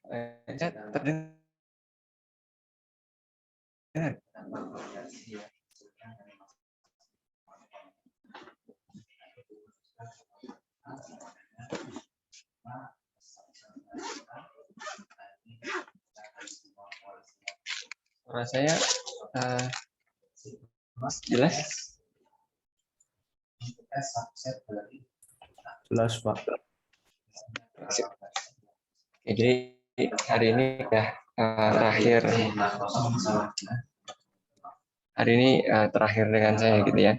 Saya terdengar. Suara saya jelas? Jelas, Pak. Jadi hari ini ya terakhir. Hari ini terakhir dengan saya gitu ya.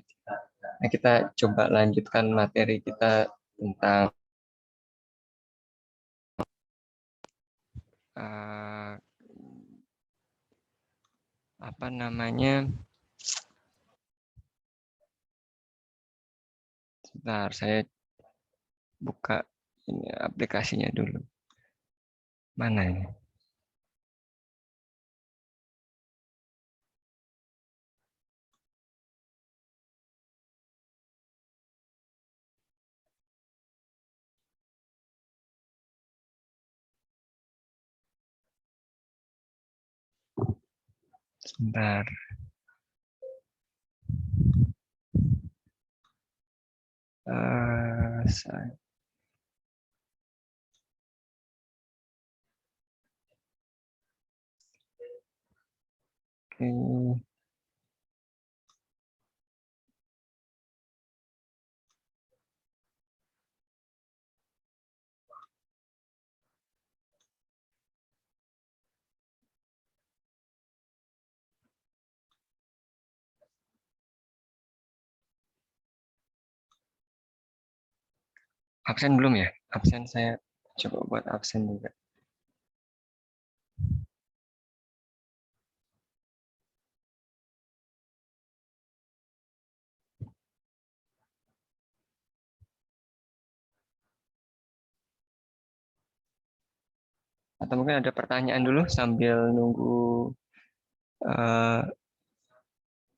Nah, kita coba lanjutkan materi kita tentang apa namanya? Sebentar, saya buka ini aplikasinya dulu. Mana ini? Sebentar. Saya... Oke. Absen belum ya? Absen saya coba buat absen juga. Atau mungkin ada pertanyaan dulu sambil nunggu uh,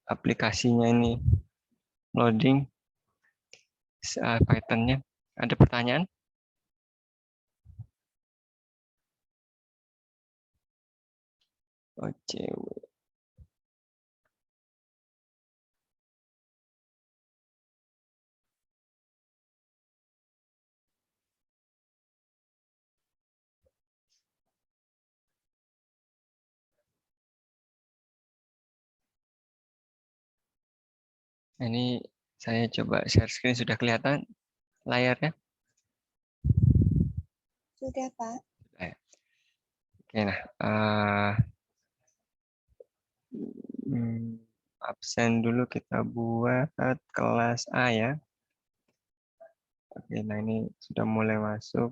aplikasinya ini loading Python-nya. Ada pertanyaan? Oh, cewek. Ini saya coba share screen, sudah kelihatan layarnya? Sudah, Pak. Oke, nah absen dulu kita buat kelas A ya. Oke, nah ini sudah mulai masuk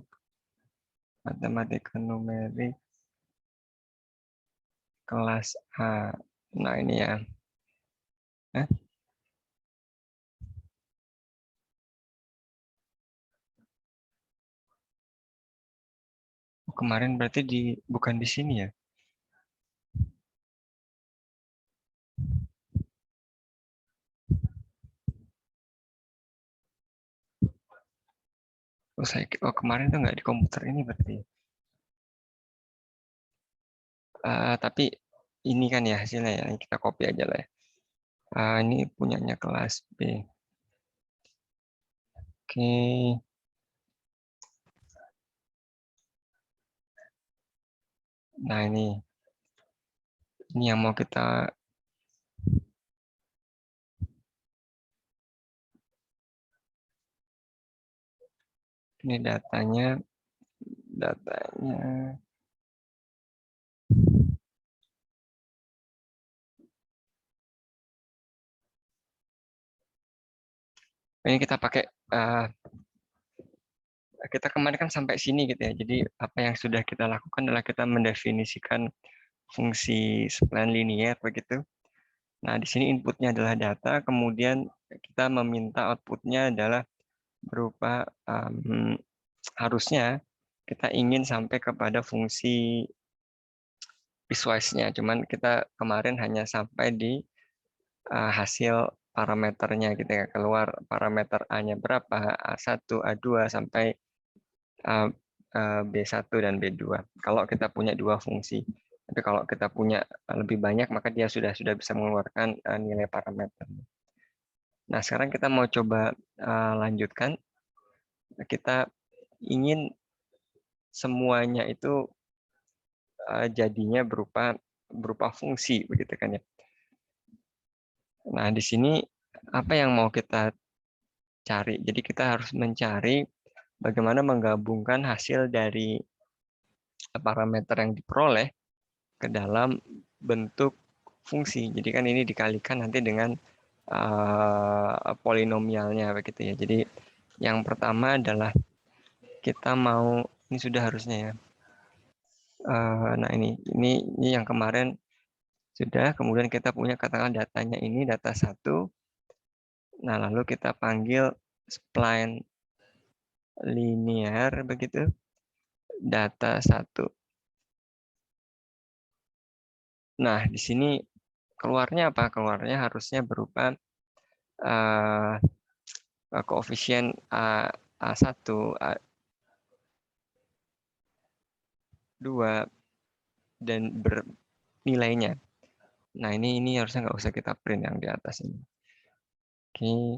matematika numerik kelas A. Nah ini ya. Kemarin berarti bukan di sini ya? Kemarin tuh nggak di komputer ini berarti. Tapi ini kan ya hasilnya ya, kita copy aja lah ya. Ini punyanya kelas B. Oke. Nah ini yang mau kita ini datanya ini kita pakai kita kemarin kan sampai sini gitu ya. Jadi apa yang sudah kita lakukan adalah kita mendefinisikan fungsi spline linear begitu. Nah, di sini inputnya adalah data, kemudian kita meminta outputnya adalah berupa harusnya kita ingin sampai kepada fungsi piecewise-nya. Cuman kita kemarin hanya sampai di hasil parameternya gitu ya, keluar parameter A-nya berapa, A1, A2 sampai B1 dan B2. Kalau kita punya dua fungsi. Tapi kalau kita punya lebih banyak, maka dia sudah bisa mengeluarkan nilai parameter. Nah, sekarang kita mau coba lanjutkan. Kita ingin semuanya itu jadinya berupa fungsi, begitu kan ya. Nah, di sini apa yang mau kita cari? Jadi kita harus mencari bagaimana menggabungkan hasil dari parameter yang diperoleh ke dalam bentuk fungsi. Jadi kan ini dikalikan nanti dengan polinomialnya begitu ya. Jadi yang pertama adalah kita mau, ini sudah harusnya ya. Nah ini yang kemarin sudah, kemudian kita punya katakan datanya ini data 1. Nah, lalu kita panggil spline linear begitu, data 1. Nah, di sini keluarnya apa? Keluarnya harusnya berupa koefisien A1, A2, dan bernilainya. Nah, ini harusnya nggak usah kita print yang di atas ini. Oke.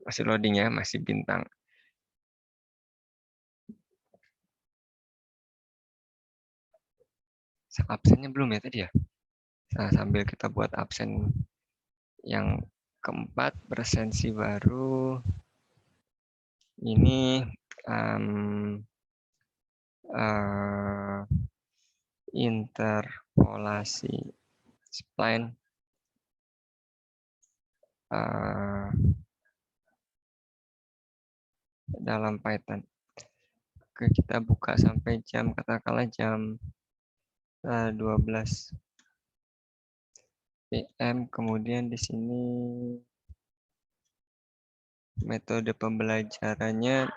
Masih loading ya, masih bintang. Absennya belum ya tadi ya? Nah, sambil kita buat absen yang keempat, presensi baru. Ini interpolasi spline dalam Python. Oke, kita buka sampai jam, katakanlah jam 12 PM. Kemudian di sini metode pembelajarannya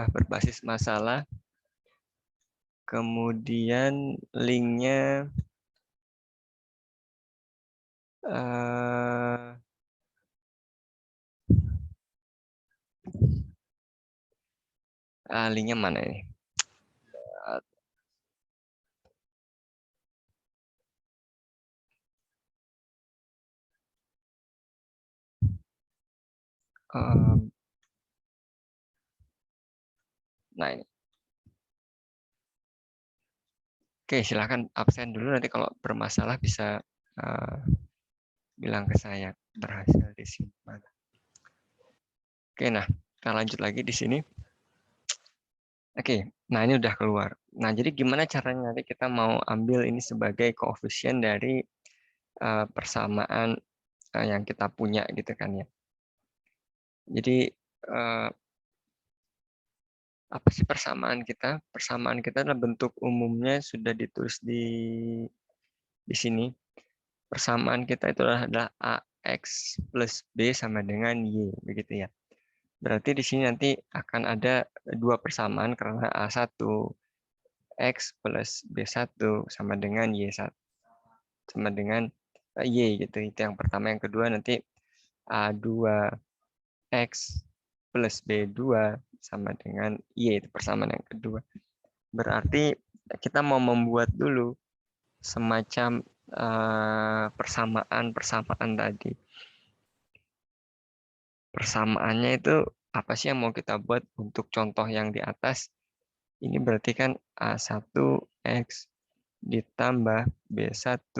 berbasis masalah. Kemudian linknya linknya mana ini? Nah ini. Oke, silakan absen dulu, nanti kalau bermasalah bisa bilang ke saya. Berhasil disimpan. Oke, nah kita lanjut lagi di sini. Oke, nah ini udah keluar. Nah, jadi gimana caranya nanti kita mau ambil ini sebagai koefisien dari persamaan yang kita punya gitu kan ya. Jadi apa sih persamaan kita? Persamaan kita adalah bentuk umumnya sudah ditulis di sini. Persamaan kita itu adalah AX plus B sama dengan Y, begitu ya. Berarti di sini nanti akan ada dua persamaan karena A1 X plus B1 sama dengan Y1 sama dengan Y gitu. Itu yang pertama. Yang kedua nanti A2X plus B2 sama dengan Y, itu persamaan yang kedua. Berarti kita mau membuat dulu semacam persamaan tadi. Persamaannya itu apa sih yang mau kita buat untuk contoh yang di atas? Ini berarti kan A1X ditambah B1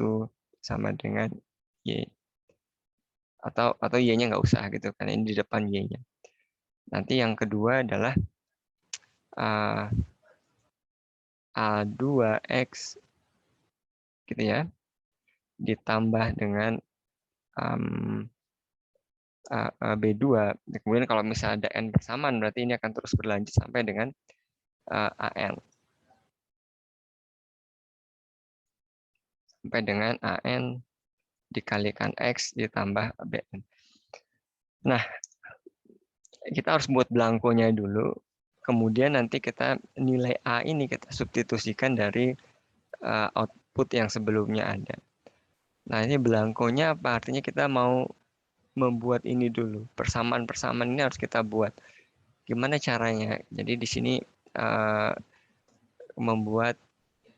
sama dengan Y. Atau Y-nya nggak usah gitu kan, ini di depan Y-nya. Nanti yang kedua adalah A2X gitu ya, ditambah dengan B2. Kemudian kalau misalnya ada N bersamaan, berarti ini akan terus berlanjut sampai dengan AN. Sampai dengan AN dikalikan X ditambah BN. Nah, kita harus buat belangkonya dulu. Kemudian nanti kita nilai A ini kita substitusikan dari output yang sebelumnya ada. Nah, ini belangkonya apa? Artinya kita mau membuat ini dulu. Persamaan-persamaan ini harus kita buat. Gimana caranya? Jadi di sini membuat,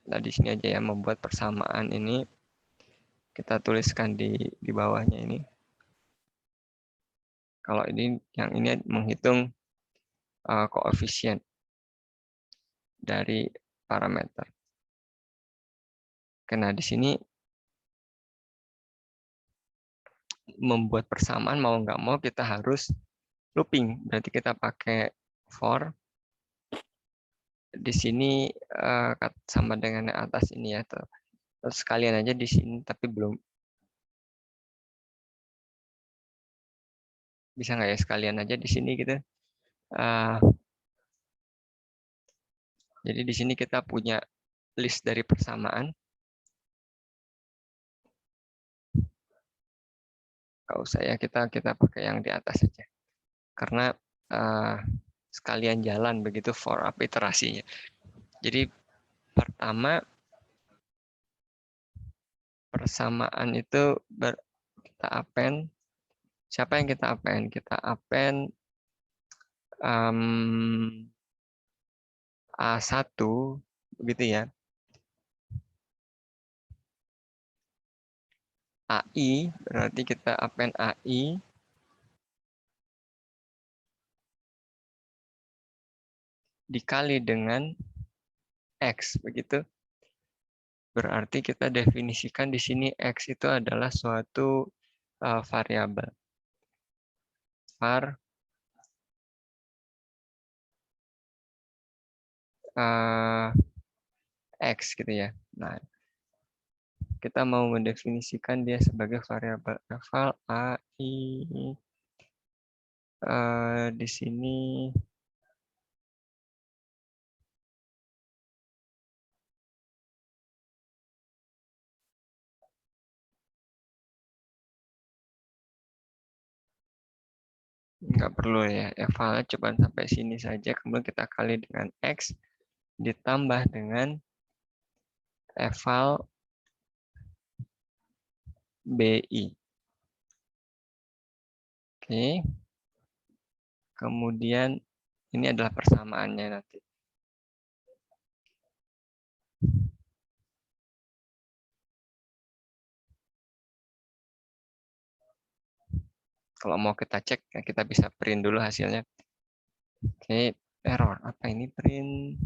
nah di sini aja ya, membuat persamaan ini kita tuliskan di bawahnya ini. Kalau ini yang ini menghitung koefisien dari parameter. Karena di sini membuat persamaan mau nggak mau kita harus looping. Berarti kita pakai for. Di sini sama dengan yang atas ini ya. Terus sekalian aja di sini, tapi belum bisa nggak ya sekalian aja di sini gitu. Jadi di sini kita punya list dari persamaan. Nggak usah ya, kita pakai yang di atas saja. Karena sekalian jalan begitu for up iterasinya. Jadi pertama persamaan itu kita append. Siapa yang kita append? Kita append A1 begitu ya. AI berarti kita append AI dikali dengan X begitu. Berarti kita definisikan di sini X itu adalah suatu variabel. Var X gitu ya. Nah, kita mau mendefinisikan dia sebagai variabel eval AI di sini nggak perlu ya, evalnya coba sampai sini saja, kemudian kita kali dengan X ditambah dengan eval BI. Oke. Kemudian ini adalah persamaannya nanti. Kalau mau kita cek, kita bisa print dulu hasilnya. Oke, error. Apa ini print?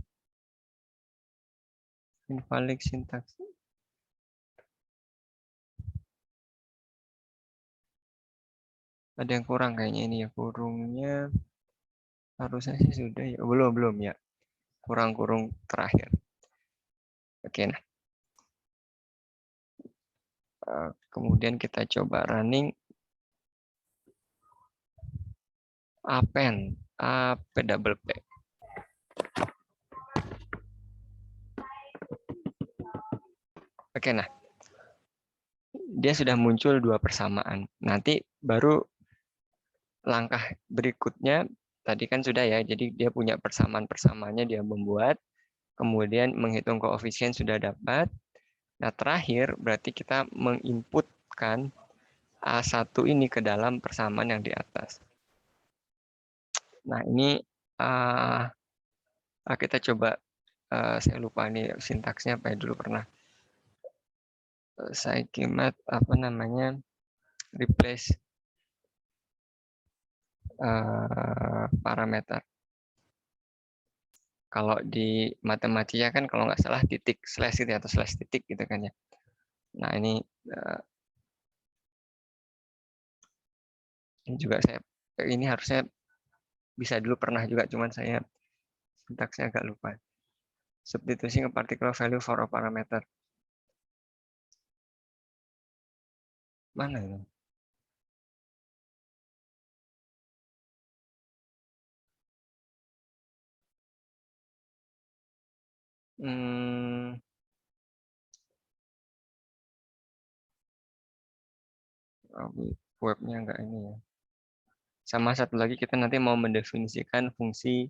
Invalid syntax. Ada yang kurang kayaknya ini ya, kurungnya harusnya sih sudah ya. Belum ya. Kurang kurung terakhir. Oke, nah. Kemudian kita coba running append double P. Oke, nah. Dia sudah muncul dua persamaan. Nanti baru langkah berikutnya tadi kan sudah ya. Jadi dia punya persamaan-persamaannya dia membuat, kemudian menghitung koefisien sudah dapat. Nah, terakhir berarti kita menginputkan A1 ini ke dalam persamaan yang di atas. Nah, ini kita coba, saya lupa nih sintaksnya apa ya dulu pernah. Saya kimat apa namanya, replace parameter. Kalau di matematika kan kalau nggak salah titik slash gitu atau slash titik gitu kan ya. Nah ini juga ini harusnya bisa dulu pernah juga, cuman saya sintaksnya agak lupa. Substituting a particular value for a parameter. Mana ini? Webnya enggak ini ya. Sama satu lagi kita nanti mau mendefinisikan fungsi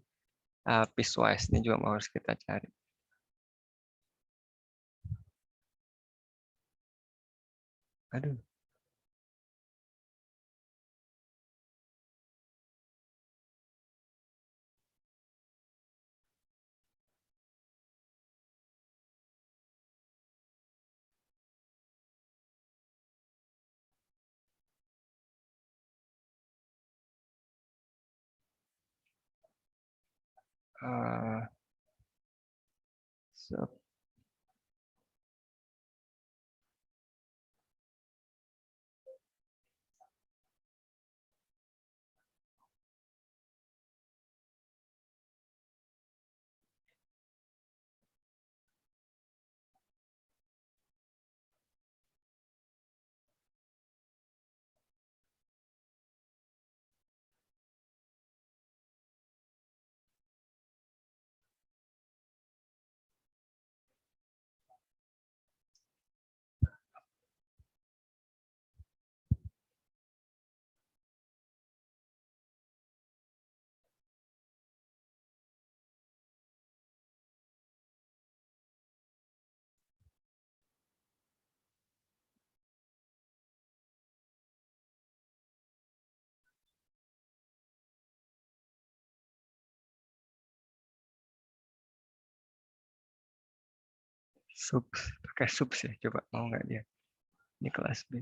piecewise. Ini juga harus kita cari. Aduh. Sub sub pakai sub sih, coba mau nggak dia? Ini kelas B.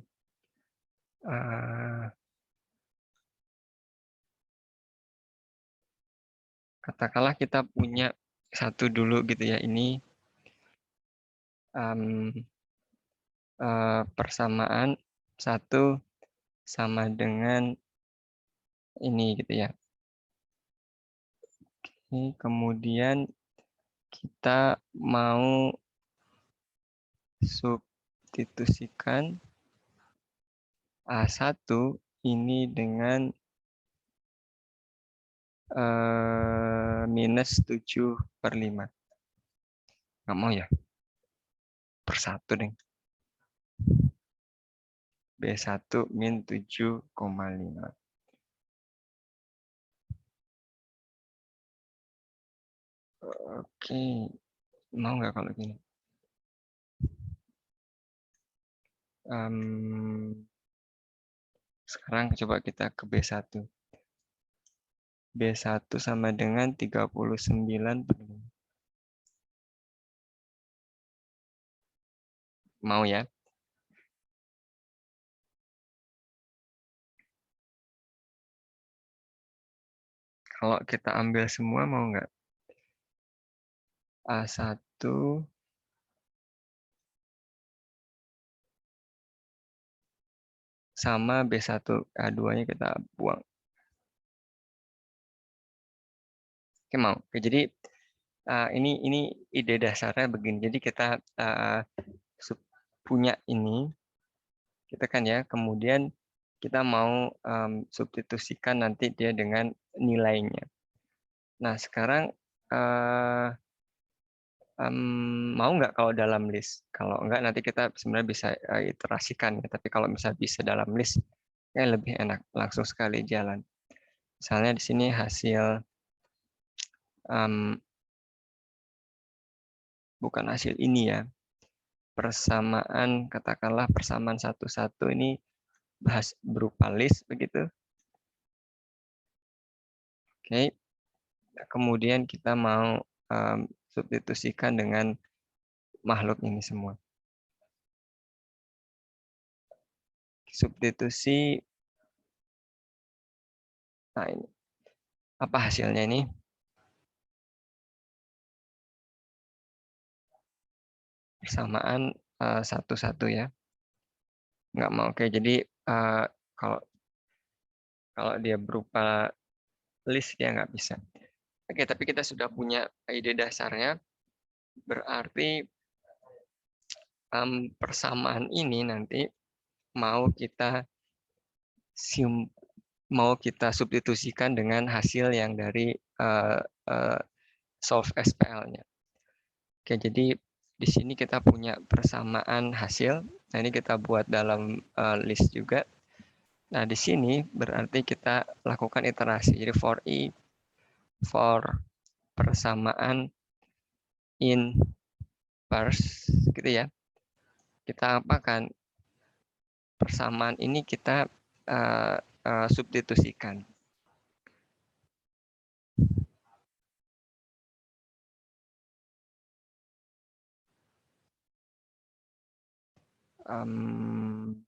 Katakanlah kita punya satu dulu gitu ya, ini persamaan 1 sama dengan ini gitu ya. Ini kemudian kita mau substitusikan A1 ini dengan minus 7/5. Nggak mau ya? Per 1 deh. B1 min 7,5. Oke, mau nggak kalau gini? Sekarang coba kita ke B1. B1 sama dengan 39/5. Mau ya? Kalau kita ambil semua mau nggak? A1 sama B1. A2-nya kita buang. Oke, mau. Oke, jadi ini ide dasarnya begini. Jadi kita punya ini, kita kan ya, kemudian kita mau substitusikan nanti dia dengan nilainya. Nah, sekarang mau nggak kalau dalam list? Kalau nggak nanti kita sebenarnya bisa iterasikan ya. Tapi kalau misalnya bisa dalam list, ya lebih enak, langsung sekali jalan. Misalnya di sini hasil bukan hasil ini ya, persamaan, katakanlah persamaan 1-1 ini berupa list begitu. Oke, kemudian kita mau substitusikan dengan makhluk ini semua. Substitusi, nah ini apa hasilnya ini? Persamaan 1-1 ya. Nggak mau. Oke, jadi kalau dia berupa list ya nggak bisa. Oke, tapi kita sudah punya ide dasarnya, berarti persamaan ini nanti mau kita substitusikan dengan hasil yang dari solve SPL-nya. Oke, jadi di sini kita punya persamaan hasil. Nah, ini kita buat dalam list juga. Nah, di sini berarti kita lakukan iterasi. Jadi for persamaan inverse gitu ya. Kita apakan persamaan ini kita substitusikan.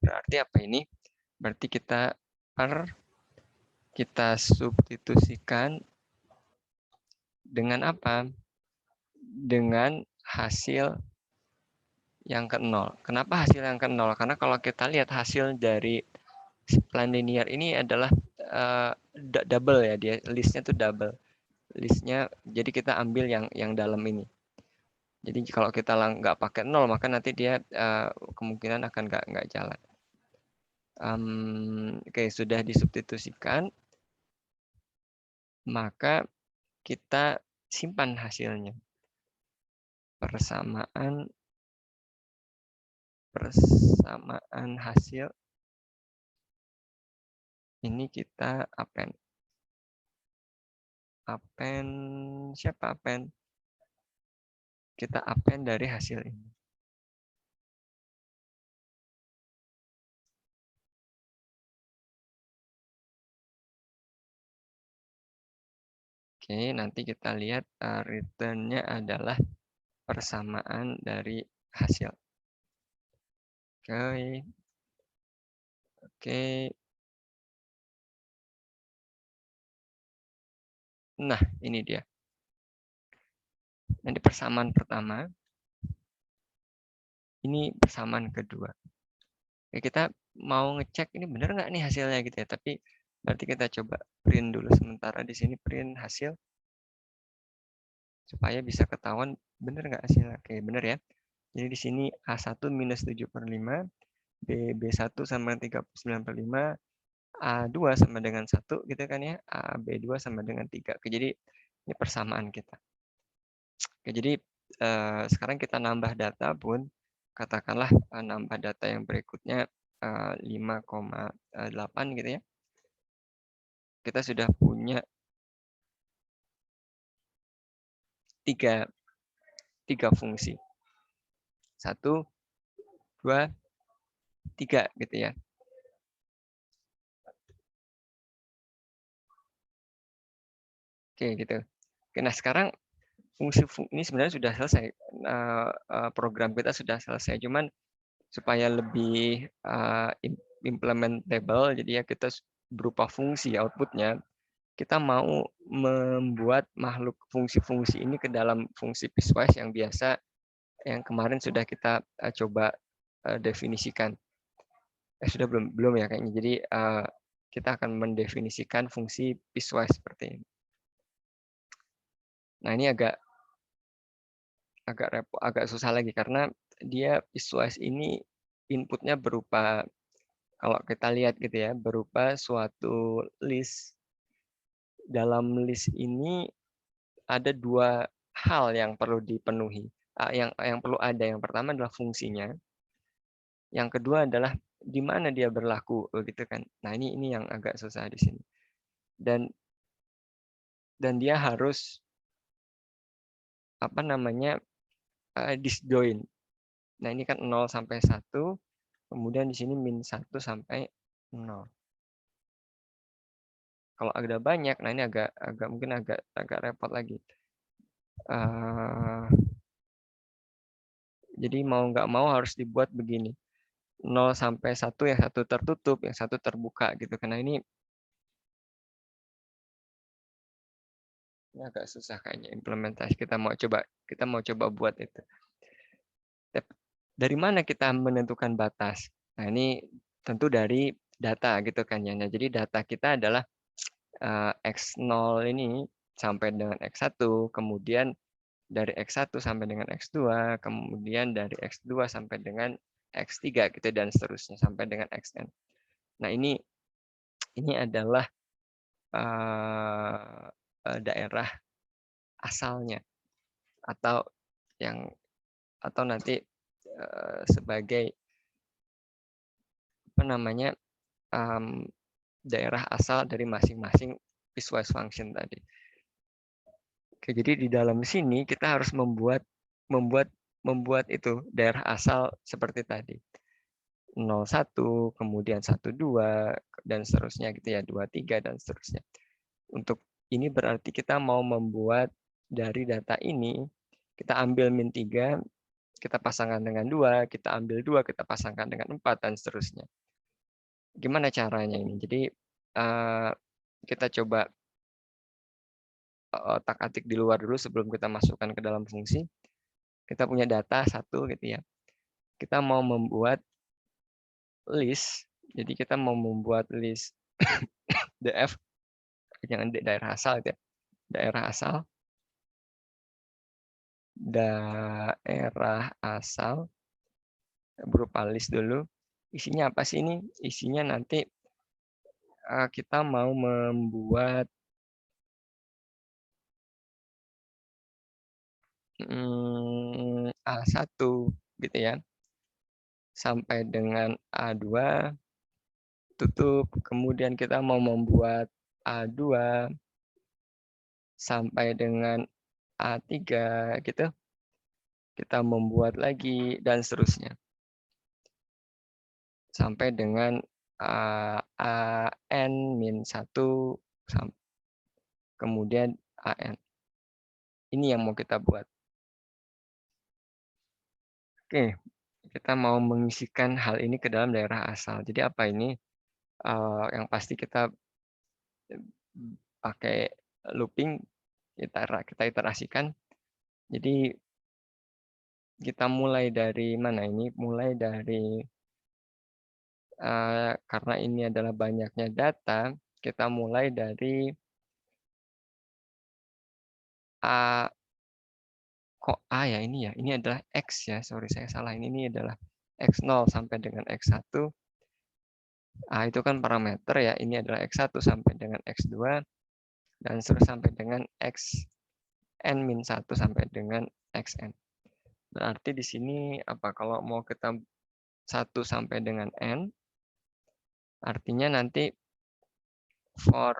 Berarti apa ini? Berarti kita substitusikan Dengan apa? Dengan hasil yang ke 0. Kenapa hasil yang ke 0? Karena kalau kita lihat hasil dari spline linear ini adalah double ya, dia listnya tuh double. Listnya, jadi kita ambil yang dalam ini. Jadi kalau kita nggak pakai 0, maka nanti dia kemungkinan akan nggak jalan. Oke, sudah disubstitusikan, maka kita simpan hasilnya. Persamaan hasil ini kita append. Siapa append? Kita append dari hasil ini. Oke, nanti kita lihat return-nya adalah persamaan dari hasil. Oke. Nah, ini dia. Nanti persamaan pertama, ini persamaan kedua. Oke, kita mau ngecek ini benar nggak nih hasilnya gitu ya. Tapi berarti kita coba print dulu sementara di sini, print hasil supaya bisa ketahuan benar nggak hasilnya. Oke, benar ya. Jadi di sini A1 minus 7/5, B1 sama 39/5, A2 sama dengan 1 gitu kan ya, B2 sama dengan 3. Oke, jadi ini persamaan kita. Oke, jadi sekarang kita nambah data pun, katakanlah nambah data yang berikutnya 5,8 gitu ya. Kita sudah punya tiga fungsi. 1, 2, 3 gitu ya. Oke, gitu. Oke, nah sekarang fungsi ini sebenarnya sudah selesai. Program kita sudah selesai. Cuman supaya lebih implementable, jadi ya kita berupa fungsi outputnya, kita mau membuat makhluk fungsi-fungsi ini ke dalam fungsi piecewise yang biasa, yang kemarin sudah kita coba definisikan. Sudah belum ya kayaknya. Jadi kita akan mendefinisikan fungsi piecewise seperti ini. Nah, ini agak susah lagi karena dia piecewise ini inputnya berupa, kalau kita lihat gitu ya, berupa suatu list. Dalam list ini ada dua hal yang perlu dipenuhi, yang perlu ada. Yang pertama adalah fungsinya, yang kedua adalah di mana dia berlaku, begitu kan. Nah, ini yang agak susah di sini. Dan dia harus apa namanya, disjoin. Nah, ini kan 0 sampai 1, kemudian di sini min 1 sampai 0. Kalau ada banyak, nah ini mungkin agak repot lagi. Jadi mau nggak mau harus dibuat begini. 0 sampai 1, yang satu tertutup, yang satu terbuka gitu. Karena ini agak susah kayaknya implementasi. Kita mau coba buat itu. Dari mana kita menentukan batas? Nah, ini tentu dari data gitu kan ya. Nah, jadi data kita adalah X0 ini sampai dengan X1, kemudian dari X1 sampai dengan X2, kemudian dari X2 sampai dengan X3 gitu, dan seterusnya sampai dengan Xn. Nah, ini adalah daerah asalnya, atau nanti sebagai apa namanya, daerah asal dari masing-masing piecewise function tadi. Oke, jadi di dalam sini kita harus membuat itu daerah asal seperti tadi. 01, kemudian 12, dan seterusnya gitu ya, 23 dan seterusnya. Untuk ini berarti kita mau membuat dari data ini, kita ambil min 3, kita pasangkan dengan 2, kita ambil 2, kita pasangkan dengan 4, dan seterusnya. Gimana caranya ini? Jadi kita coba otak-atik di luar dulu sebelum kita masukkan ke dalam fungsi. Kita punya data satu gitu ya. Kita mau membuat list. Jadi kita mau membuat list df, jangan daerah asal gitu ya. Daerah asal, berupa list dulu. Isinya apa sih ini? Isinya nanti kita mau membuat A1 gitu ya. Sampai dengan A2 tutup. Kemudian kita mau membuat A2 sampai dengan A3 gitu. Kita membuat lagi dan seterusnya. Sampai dengan AN-1 kemudian AN. Ini yang mau kita buat. Oke, kita mau mengisikan hal ini ke dalam daerah asal. Jadi apa ini? Yang pasti kita pakai looping, kita iterasikan. Jadi kita mulai dari mana ini? Mulai dari karena ini adalah banyaknya data, kita mulai dari A, kok A ya ini ya? Ini adalah X ya, sorry saya salah. Ini adalah X0 sampai dengan X1. A itu kan parameter ya, ini adalah X1 sampai dengan X2, dan terus sampai dengan Xn-1 sampai dengan Xn. Berarti di sini apa? Kalau mau kita 1 sampai dengan N, artinya nanti for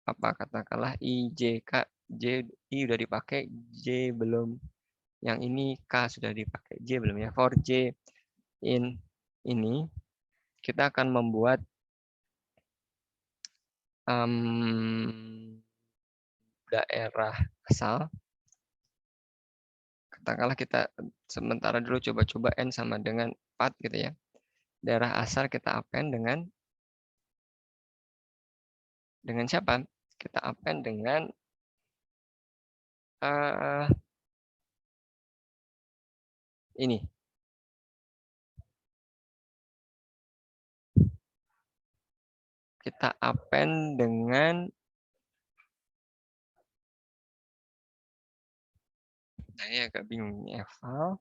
apa katakanlah I, J, K, J, I udah dipakai, J belum. Yang ini K sudah dipakai, J belum ya. For J in ini, kita akan membuat daerah asal. Katakanlah kita sementara dulu coba-coba N sama dengan 4 gitu ya. Daerah asal kita append dengan siapa? Kita append dengan ini. Kita append dengan saya agak bingung ini eval.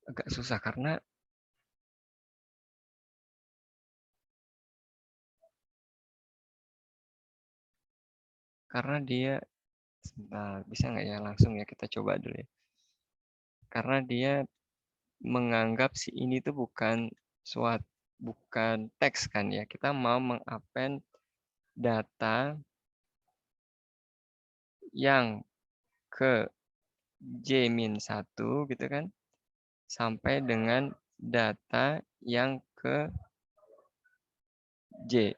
Agak susah karena dia sebentar, bisa nggak ya langsung ya kita coba dulu ya. Karena dia menganggap si ini tuh bukan teks kan ya. Kita mau mengappend data yang ke J-1 gitu kan, sampai dengan data yang ke J.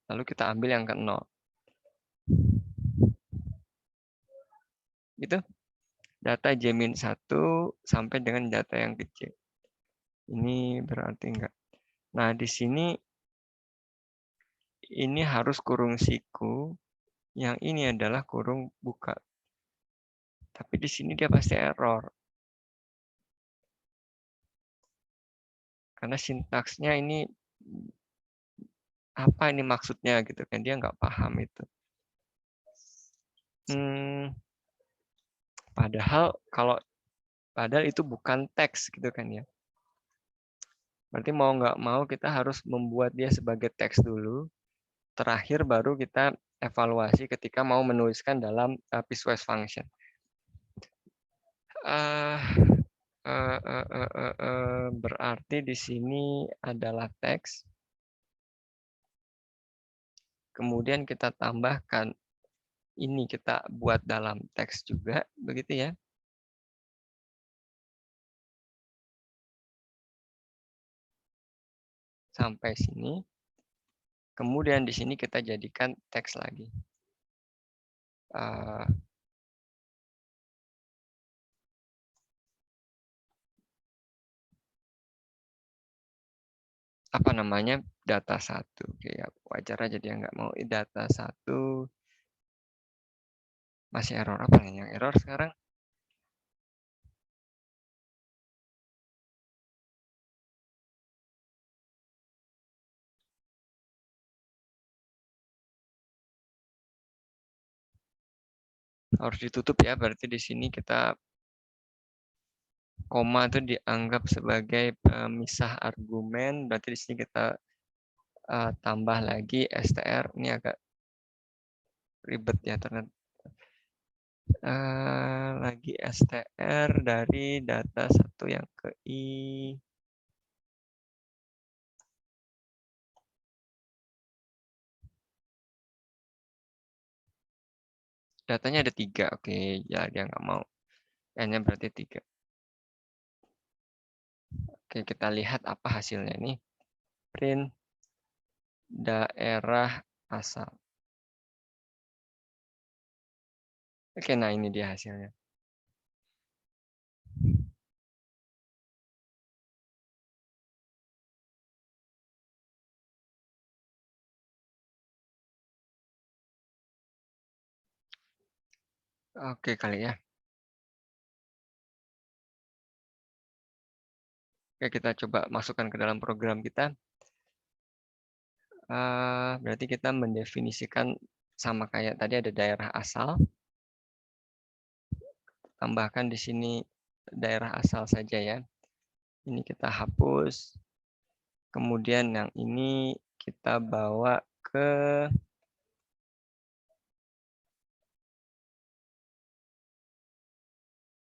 Lalu kita ambil yang ke 0. Gitu. Data J-1 sampai dengan data yang ke J. Ini berarti enggak. Nah, di sini ini harus kurung siku, yang ini adalah kurung buka. Tapi di sini dia pasti error. Karena sintaksnya ini apa ini maksudnya gitu kan, dia nggak paham itu. Padahal itu bukan teks gitu kan ya. Berarti mau nggak mau kita harus membuat dia sebagai teks dulu. Terakhir baru kita evaluasi ketika mau menuliskan dalam piecewise function. Berarti di sini adalah teks. Kemudian kita tambahkan ini kita buat dalam teks juga, begitu ya. Sampai sini. Kemudian di sini kita jadikan teks lagi. apa namanya, data 1. Oke, ya, wajar aja dia nggak mau data 1. Masih error apa nih yang error sekarang? Harus ditutup ya, berarti di sini kita koma itu dianggap sebagai pemisah argumen, berarti di sini kita tambah lagi str. Ini agak ribet ya ternyata. Lagi str dari data 1 yang ke i. Datanya ada 3, oke, ya dia nggak mau. N-nya berarti 3. Oke, kita lihat apa hasilnya nih. Print daerah asal. Oke, nah ini dia hasilnya. Oke kali ya. Oke, kita coba masukkan ke dalam program kita. Berarti kita mendefinisikan sama kayak tadi ada daerah asal. Tambahkan di sini daerah asal saja ya. Ini kita hapus. Kemudian yang ini kita bawa ke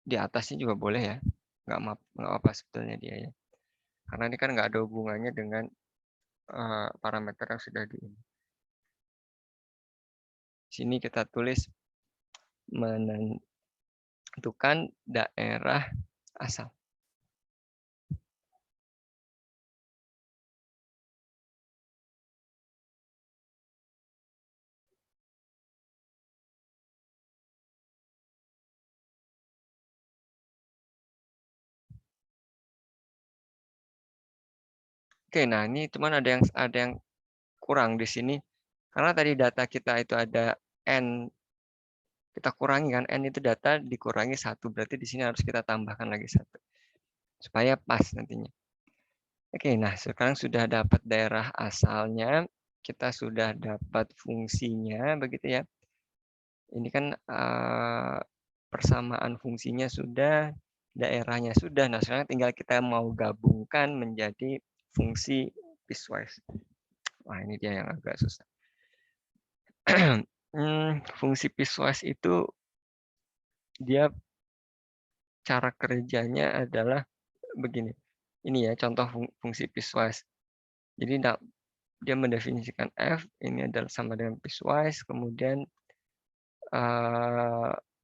di atasnya juga boleh ya. Nggak apa sebetulnya dia ya. Karena ini kan nggak ada hubungannya dengan parameter yang sudah di sini kita tulis menentukan daerah asal. Oke, nah ini teman ada yang kurang di sini. Karena tadi data kita itu ada N, kita kurangi kan, N itu data dikurangi 1, berarti di sini harus kita tambahkan lagi 1. Supaya pas nantinya. Oke, nah sekarang sudah dapat daerah asalnya, kita sudah dapat fungsinya, begitu ya. Ini kan persamaan fungsinya sudah, daerahnya sudah. Nah, sekarang tinggal kita mau gabungkan menjadi fungsi piecewise. Wah, ini dia yang agak susah. Fungsi piecewise itu dia cara kerjanya adalah begini. Ini ya contoh fungsi piecewise. Jadi dia mendefinisikan f ini adalah sama dengan piecewise, kemudian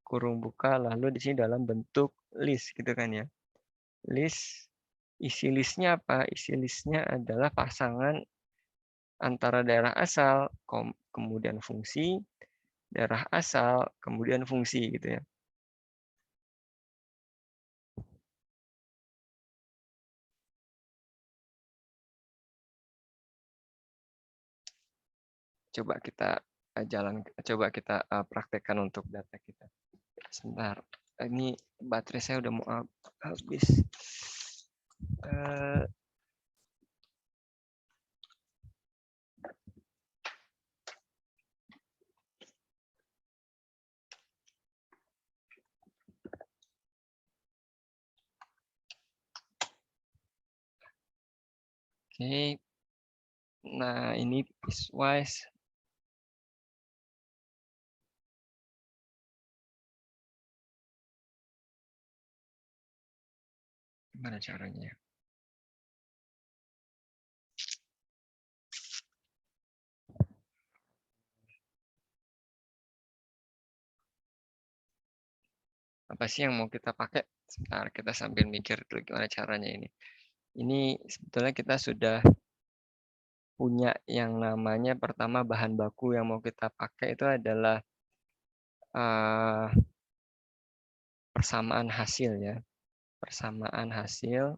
kurung buka, lalu di sini dalam bentuk list gitu kan ya. List, isi listnya apa? Isi listnya adalah pasangan antara daerah asal, kemudian fungsi, daerah asal, kemudian fungsi gitu ya. Coba kita coba kita praktekkan untuk data kita. Sebentar, ini baterai saya udah mau habis. Oke, nah ini piecewise. Gimana caranya? Apa sih yang mau kita pakai? Sebentar, kita sambil mikir dulu gimana caranya ini. Ini sebetulnya kita sudah punya yang namanya pertama bahan baku yang mau kita pakai itu adalah persamaan hasil ya. Persamaan hasil.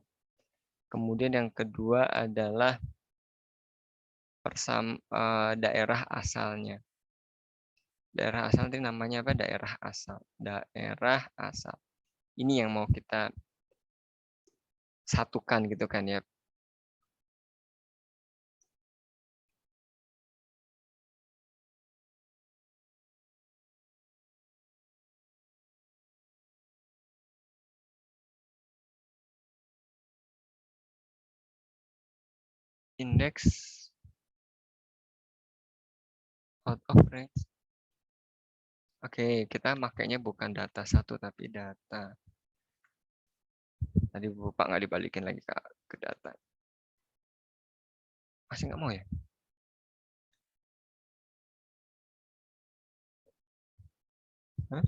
Kemudian yang kedua adalah daerah asalnya. Daerah asal itu namanya apa? Daerah asal. Daerah asal. Ini yang mau kita satukan gitu kan ya. Index out of range. Oke, kita makainya bukan data satu tapi data. Tadi Bapak nggak dibalikin lagi ke data. Masih nggak mau ya? Hah?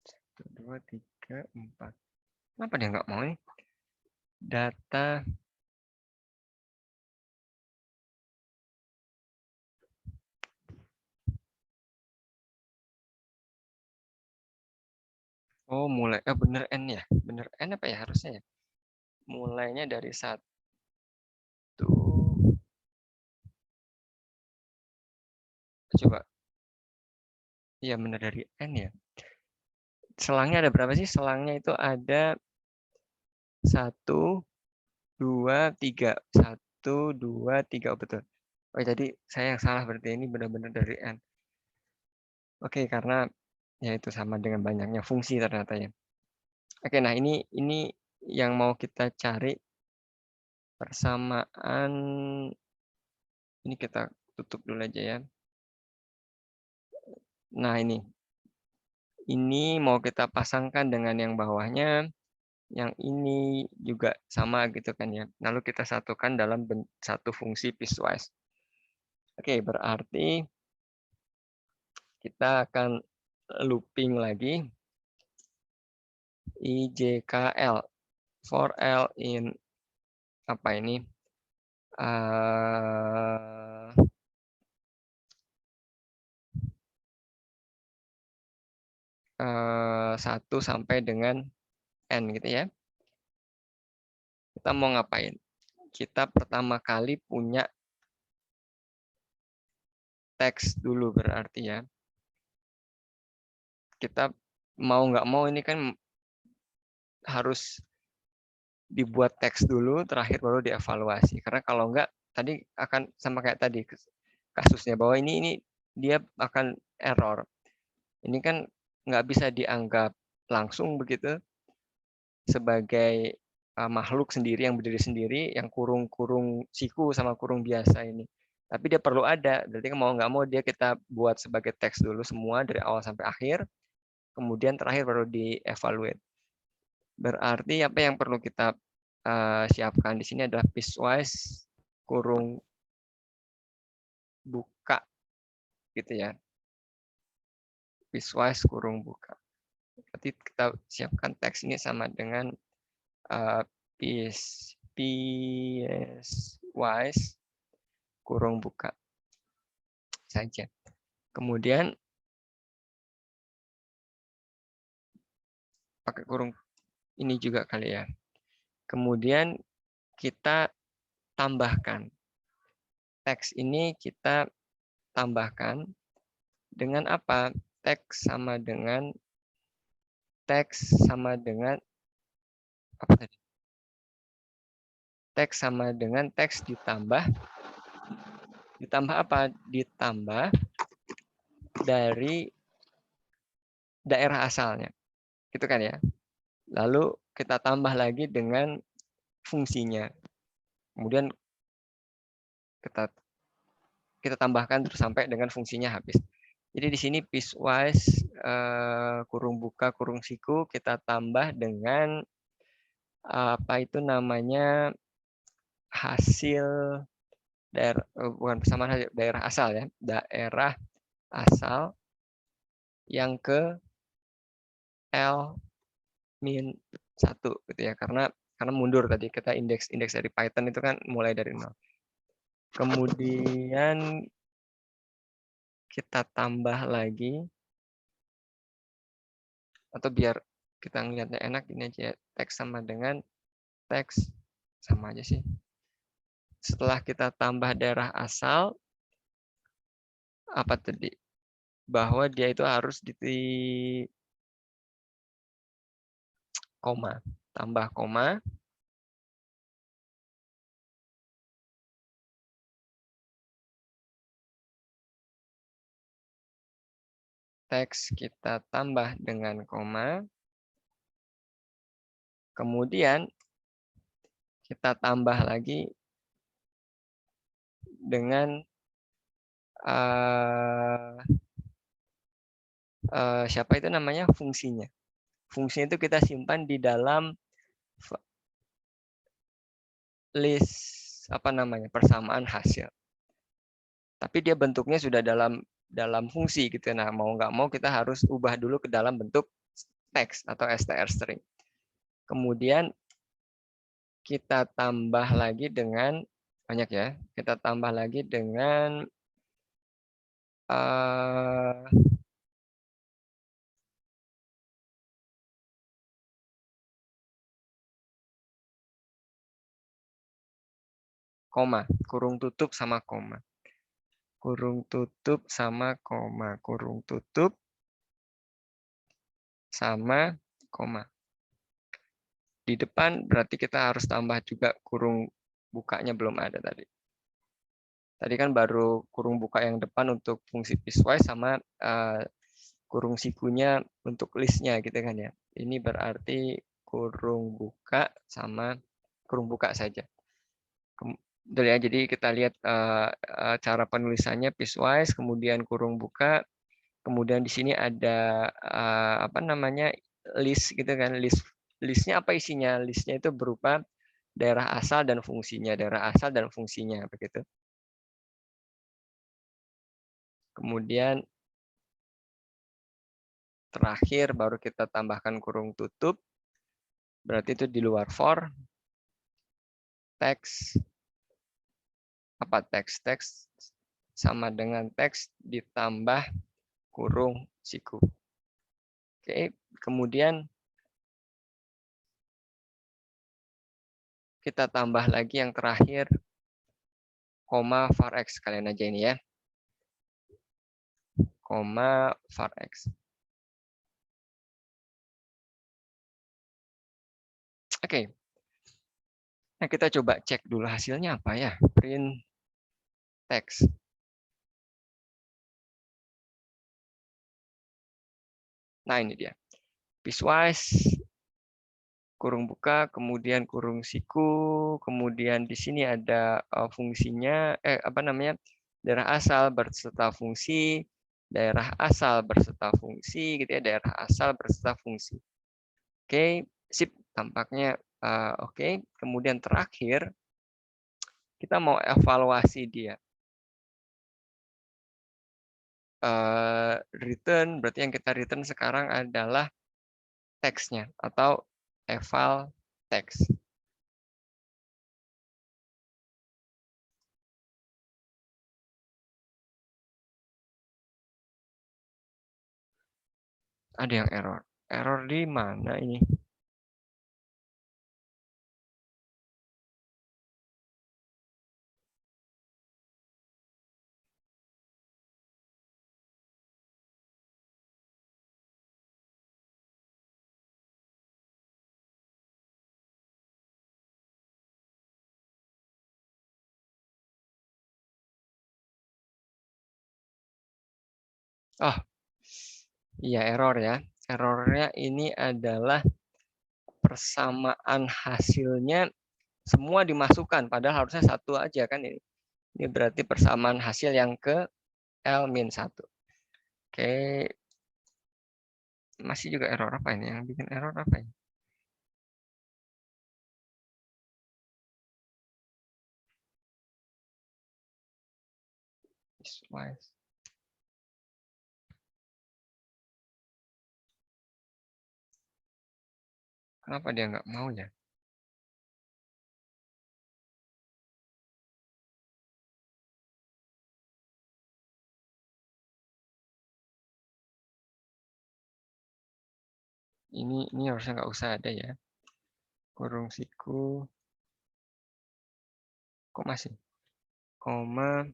Satu, dua, tiga, empat. Kenapa dia nggak mau nih? Data. Oh, mulai. Bener N ya? Bener N apa ya harusnya ya? Mulainya dari satu. Coba. Iya, bener dari N ya. Selangnya ada berapa sih? Selangnya itu ada 1, 2, 3. 1, 2, 3. Oh, betul. Oh, jadi saya yang salah berarti ini benar-benar dari N. Oke, karena ya itu sama dengan banyaknya fungsi ternyata ya. Oke, nah ini yang mau kita cari persamaan. Ini kita tutup dulu aja ya. Nah, ini mau kita pasangkan dengan yang bawahnya. Yang ini juga sama gitu kan ya. Lalu kita satukan dalam satu fungsi piecewise. Oke, berarti kita akan looping lagi IJKL for L in apa ini? 1 sampai dengan N gitu ya. Kita mau ngapain? Kita pertama kali punya teks dulu berarti ya. Kita mau nggak mau ini kan harus dibuat teks dulu, terakhir baru dievaluasi. Karena kalau nggak, tadi akan sama kayak tadi kasusnya bahwa ini dia akan error. Ini kan nggak bisa dianggap langsung begitu sebagai makhluk sendiri yang berdiri sendiri, yang kurung siku sama kurung biasa ini. Tapi dia perlu ada, berarti mau nggak mau dia kita buat sebagai teks dulu semua dari awal sampai akhir, kemudian terakhir baru dievaluate. Berarti apa yang perlu kita siapkan di sini adalah piecewise kurung buka gitu ya. Piecewise kurung buka. Berarti kita siapkan teks ini sama dengan piecewise kurung buka saja. Kemudian pakai kurung ini juga kali ya. Kemudian kita tambahkan teks ini, kita tambahkan dengan apa? Teks sama dengan apa tadi? Teks sama dengan teks ditambah apa? Ditambah dari daerah asalnya. Gitu kan ya. Lalu kita tambah lagi dengan fungsinya. Kemudian kita tambahkan terus sampai dengan fungsinya habis. Jadi di sini piecewise kurung buka kurung siku kita tambah dengan apa itu namanya hasil daerah bukan persamaan daerah asal ya, daerah asal yang ke L min 1 gitu ya, karena mundur tadi kita indeks dari Python itu kan mulai dari 0. Kemudian kita tambah lagi Atau biar kita ngelihatnya enak, ini aja, teks sama dengan teks, sama aja sih. Setelah kita tambah daerah asal, apa tadi? Bahwa dia itu harus di koma, tambah koma, teks kita tambah dengan koma, kemudian kita tambah lagi dengan siapa itu namanya, fungsinya. Fungsinya itu kita simpan di dalam list apa namanya, persamaan hasil. Tapi dia bentuknya sudah dalam fungsi gitu. Nah, mau nggak mau kita harus ubah dulu ke dalam bentuk teks atau str string. Kemudian kita tambah lagi dengan banyak ya. Kita tambah lagi dengan koma, kurung tutup sama koma. Kurung tutup sama koma, kurung tutup sama koma. Di depan berarti kita harus tambah juga kurung bukanya, belum ada tadi. Tadi kan baru kurung buka yang depan untuk fungsi piecewise sama kurung sikunya untuk listnya gitu kan ya. Ini berarti kurung buka sama kurung buka saja. Jadi kita lihat cara penulisannya piecewise, kemudian kurung buka, kemudian di sini ada apa namanya, list gitu kan, listnya apa isinya? Listnya itu berupa daerah asal dan fungsinya, daerah asal dan fungsinya begitu. Kemudian terakhir baru kita tambahkan kurung tutup, berarti itu di luar for, teks, apa teks sama dengan teks ditambah kurung siku. Oke, kemudian kita tambah lagi yang terakhir, koma var x, kalian aja ini ya, koma var x. Oke, nah kita coba cek dulu hasilnya apa ya, print text. Nah ini dia, piecewise, kurung buka, kemudian kurung siku, kemudian di sini ada fungsinya, apa namanya, daerah asal berserta fungsi, daerah asal berserta fungsi, gitu ya, daerah asal berserta fungsi. Oke, sip, tampaknya oke. Kemudian terakhir kita mau evaluasi dia. Return, berarti yang kita return sekarang adalah teksnya atau eval teks. Ada yang error. Error di mana ini? Oh, iya error ya. Errornya ini adalah persamaan hasilnya semua dimasukkan, padahal harusnya satu aja kan ini. Ini berarti persamaan hasil yang ke L-1. Oke, masih juga error apa ini? Yang bikin error apa ini? Kenapa dia nggak mau ya? Ini harusnya nggak usah ada ya. Kurung siku. Kok masih? Koma.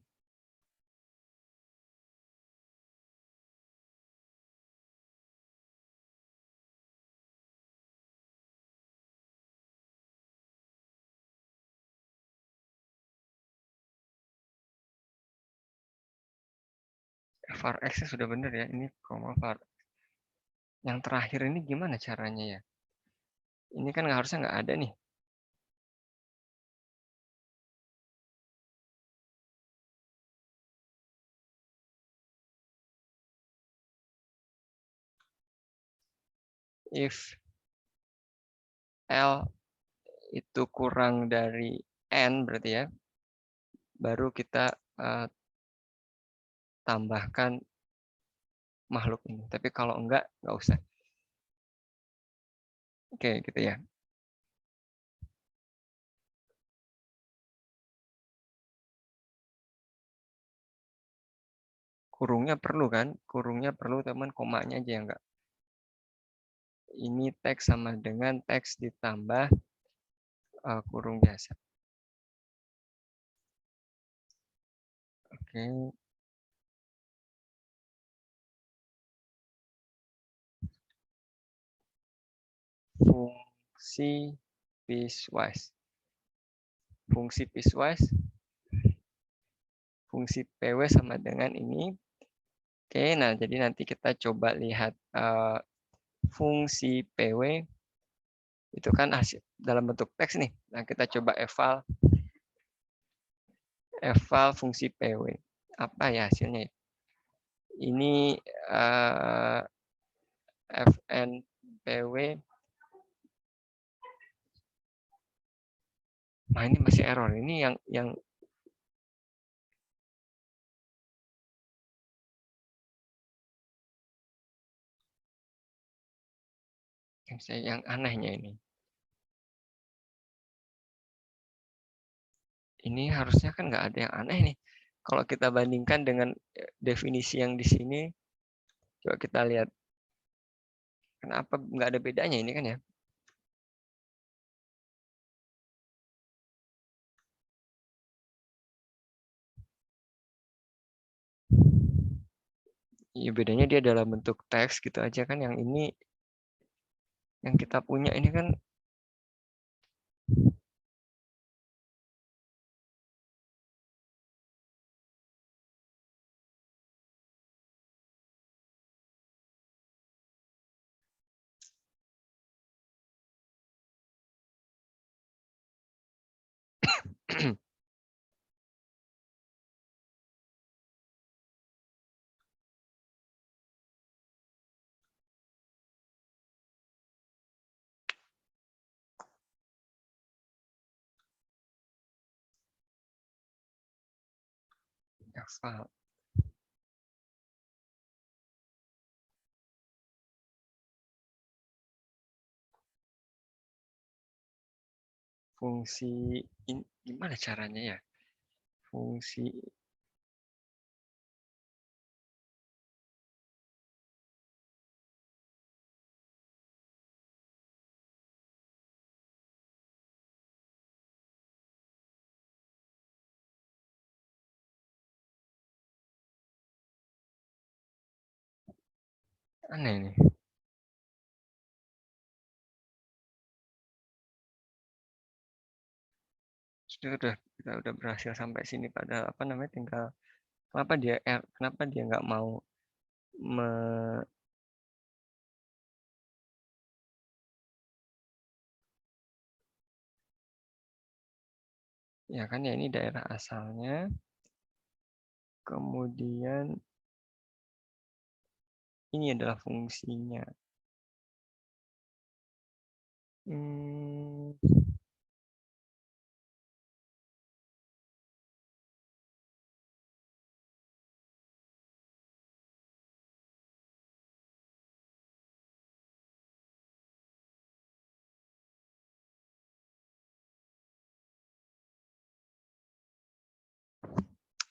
Var X sudah benar ya. Ini koma var. Yang terakhir ini gimana caranya ya? Ini kan harusnya nggak ada nih. If L itu kurang dari N berarti ya. Baru kita tambahkan makhluk ini. Tapi kalau enggak usah. Oke, gitu ya. Kurungnya perlu kan? Kurungnya perlu teman, komanya aja yang enggak. Ini teks sama dengan teks ditambah kurung biasa. Oke. Fungsi piecewise. Fungsi piecewise. Fungsi PW sama dengan ini. Oke, nah jadi nanti kita coba lihat fungsi PW itu kan hasil dalam bentuk teks nih. Nah, kita coba eval fungsi PW. Apa ya hasilnya? Ini Fn PW. Nah, ini masih error. Ini yang yang anehnya ini. Ini harusnya kan nggak ada yang aneh nih. Kalau kita bandingkan dengan definisi yang di sini, coba kita lihat. Kenapa nggak ada bedanya ini kan ya? Iya, bedanya dia dalam bentuk teks gitu aja kan. Yang ini, yang kita punya ini kan eval. Fungsi ini gimana caranya ya? Fungsi aneh nih. Kita udah berhasil sampai sini, padahal apa namanya, tinggal kenapa dia nggak mau me, ya kan ya, ini daerah asalnya, kemudian ini adalah fungsinya. Hmm,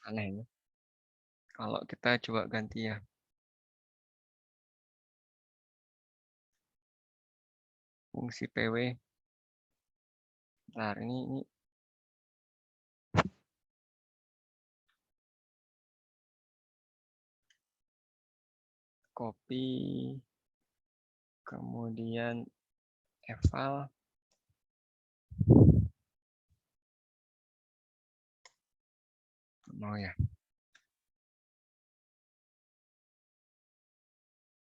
aneh ini. Kalau kita coba ganti ya, fungsi PW. Nah, ini copy, kemudian eval, mau ya,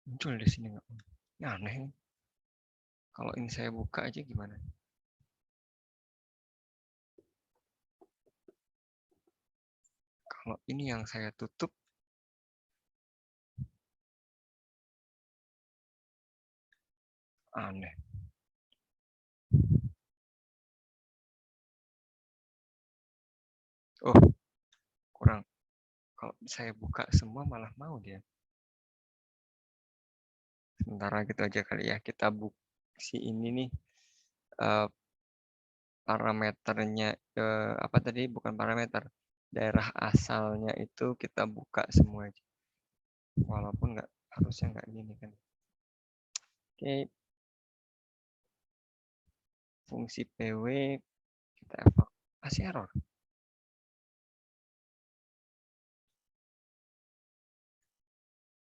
muncul di sini nggak? Ya, aneh. Kalau ini saya buka aja gimana? Kalau ini yang saya tutup, aneh. Oh, kurang. Kalau saya buka semua malah mau dia. Sementara gitu aja kali ya. Kita buka si ini nih parameternya apa tadi? Bukan parameter. Daerah asalnya itu kita buka semua aja. Walaupun nggak harusnya nggak gini kan. Oke, fungsi PW kita evaluasi error.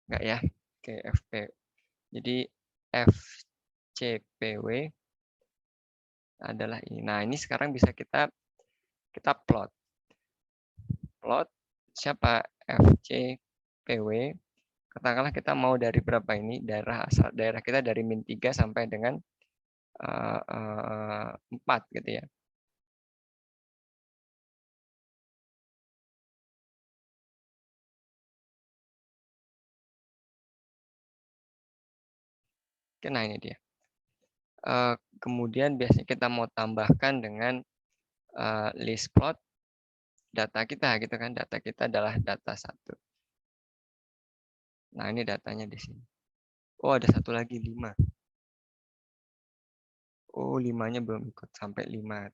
Enggak ya. Oke, FP. Jadi FCPW adalah ini. Nah, ini sekarang bisa kita plot. Plot siapa FCPW. Katakanlah kita mau dari berapa ini? Daerah kita dari -3 sampai dengan 4 gitu ya. Oke, nah ini dia. Kemudian biasanya kita mau tambahkan dengan list plot data kita gitu kan. Data kita adalah data 1. Nah, ini datanya di sini. Oh, ada satu lagi 5. Oh, 5-nya belum ikut sampai 5.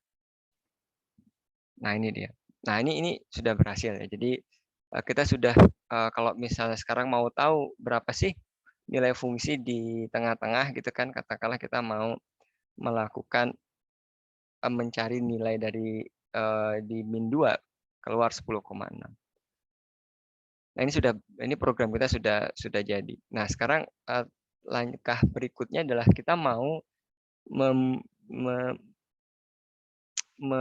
Nah, ini dia. Nah, ini sudah berhasil ya. Jadi kita sudah kalau misalnya sekarang mau tahu berapa sih nilai fungsi di tengah-tengah gitu kan, katakanlah kita mau melakukan mencari nilai dari di -2 keluar 10,6. Nah, ini program kita sudah jadi. Nah, sekarang langkah berikutnya adalah kita mau mem, me,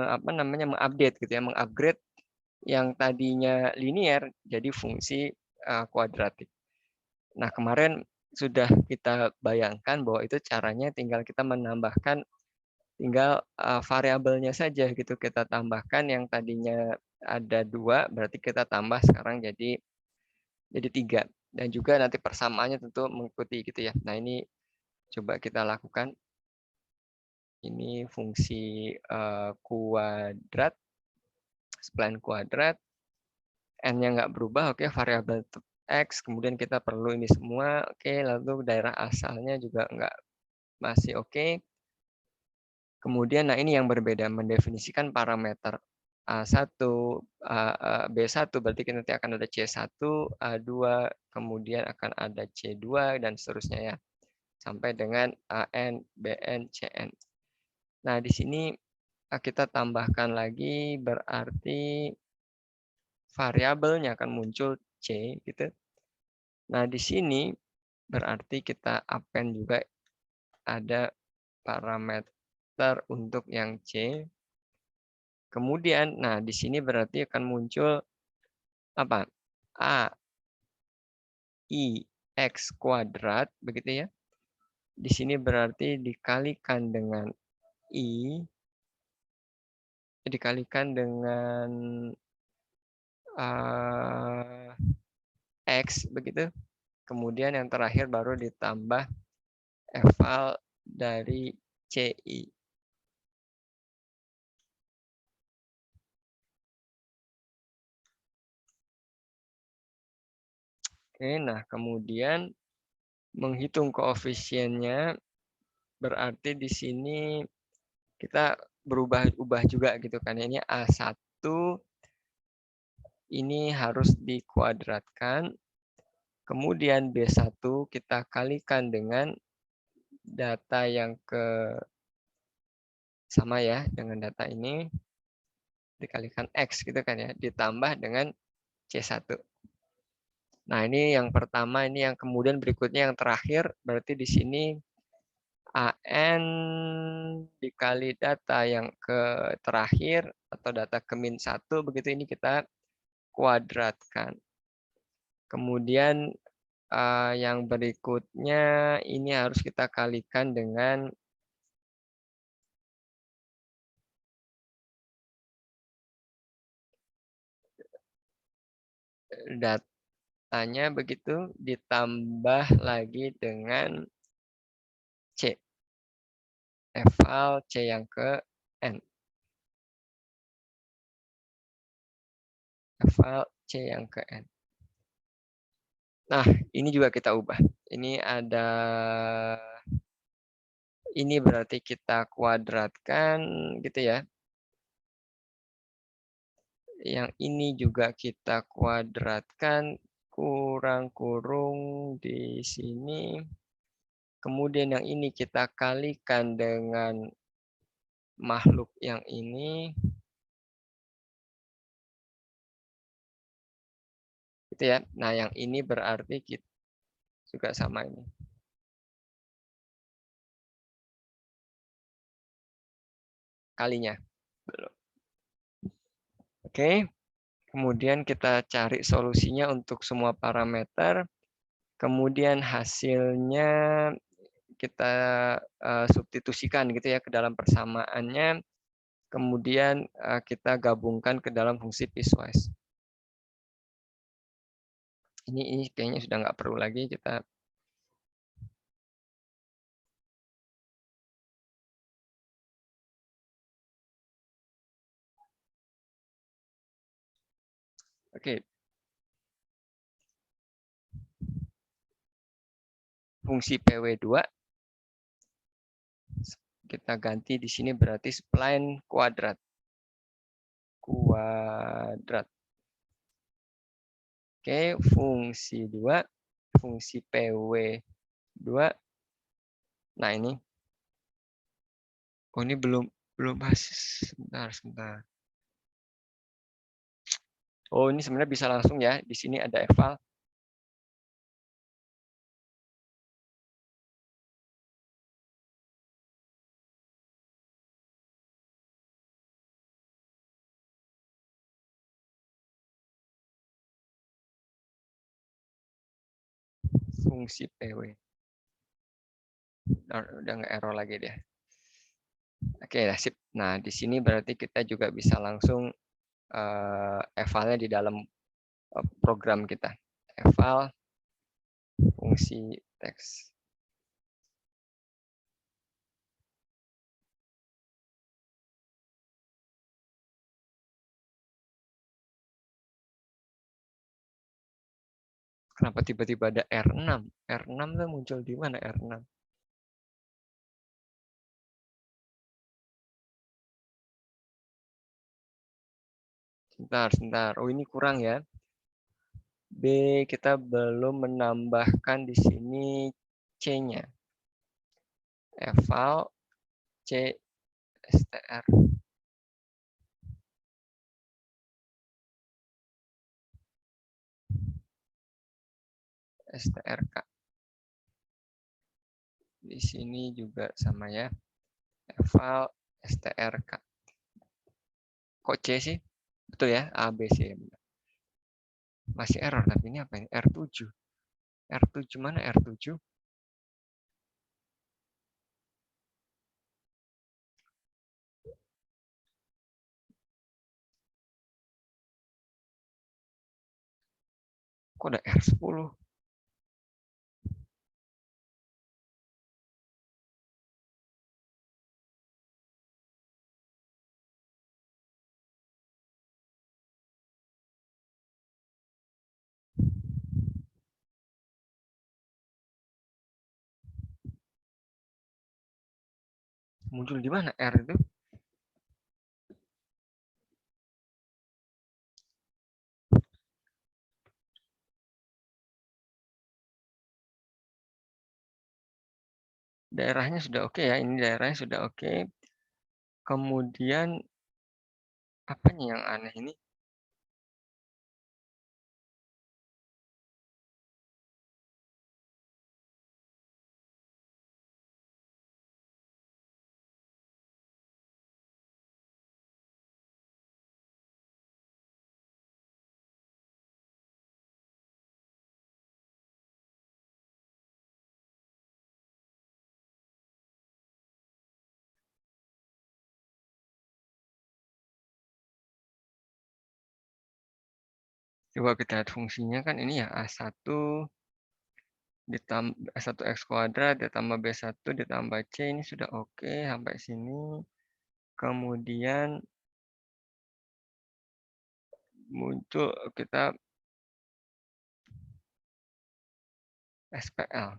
apa namanya mengupdate gitu ya, mengupgrade yang tadinya linear jadi fungsi kuadratik. Nah, kemarin sudah kita bayangkan bahwa itu caranya tinggal kita menambahkan tinggal variabelnya saja gitu, kita tambahkan yang tadinya ada 2 berarti kita tambah sekarang jadi 3 dan juga nanti persamaannya tentu mengikuti gitu ya. Nah, ini coba kita lakukan. Ini fungsi kuadrat, spline kuadrat, n-nya nggak berubah, oke, variabel x, kemudian kita perlu ini semua, oke, lalu daerah asalnya juga nggak, masih oke. Kemudian, nah ini yang berbeda, mendefinisikan parameter A1, B1, berarti nanti akan ada C1, A2, kemudian akan ada C2, dan seterusnya ya, sampai dengan AN, BN, CN. Nah, di sini kita tambahkan lagi, berarti variabelnya akan muncul C, gitu. Nah, di sini berarti kita append juga ada parameter untuk yang C. Kemudian, nah di sini berarti akan muncul apa? A, I, X kuadrat, begitu ya. Di sini berarti dikalikan dengan I, dikalikan dengan X, begitu. Kemudian yang terakhir baru ditambah eval dari CI. Oke, nah kemudian menghitung koefisiennya berarti di sini kita berubah juga gitu kan. Ini A1 ini harus dikuadratkan. Kemudian B1 kita kalikan dengan data yang sama ya dengan data ini dikalikan X gitu kan ya, ditambah dengan C1. Nah, ini yang pertama, ini yang kemudian berikutnya yang terakhir, berarti di sini AN dikali data yang terakhir atau data ke min 1, begitu ini kita kuadratkan. Kemudian yang berikutnya ini harus kita kalikan dengan datanya begitu ditambah lagi dengan C. Eval C yang ke N. Eval C yang ke N. Nah, ini juga kita ubah. Ini berarti kita kuadratkan gitu ya. Yang ini juga kita kuadratkan, kurang kurung di sini. Kemudian yang ini kita kalikan dengan makhluk yang ini. Gitu ya. Nah, yang ini berarti kita juga sama ini. Kalinya. Belum. Oke. Kemudian kita cari solusinya untuk semua parameter. Kemudian hasilnya kita substitusikan gitu ya ke dalam persamaannya. Kemudian kita gabungkan ke dalam fungsi piecewise. Ini kayaknya sudah nggak perlu lagi kita. Oke. Fungsi PW2 kita ganti di sini berarti spline kuadrat. Oke, fungsi 2, fungsi PW2. Nah, ini. Oh, ini belum basis. Sebentar. Oh, ini sebenarnya bisa langsung ya. Di sini ada eval. Fungsi PW. Udah nggak error lagi deh. Oke, sip. Nah, di sini berarti kita juga bisa langsung evalnya di dalam program kita. Eval fungsi teks. Kenapa tiba-tiba ada R6? R6 tuh muncul di mana R6? Sebentar. Oh, ini kurang ya. B, kita belum menambahkan di sini C-nya. Eval C str. strk. Di sini juga sama ya. Eval strk. Kok C sih? Betul ya? A, B, C. Masih error, tapi ini apa ini? R7. R7 mana R7? Kok ada R10? Muncul di mana R itu? Daerahnya sudah oke ya, ini daerahnya sudah oke. Kemudian apa nih yang aneh ini? Coba kita lihat fungsinya kan ini ya A1 ditambah A1 X kuadrat ditambah B1 ditambah C ini sudah oke sampai sini. Kemudian muncul kita SPL.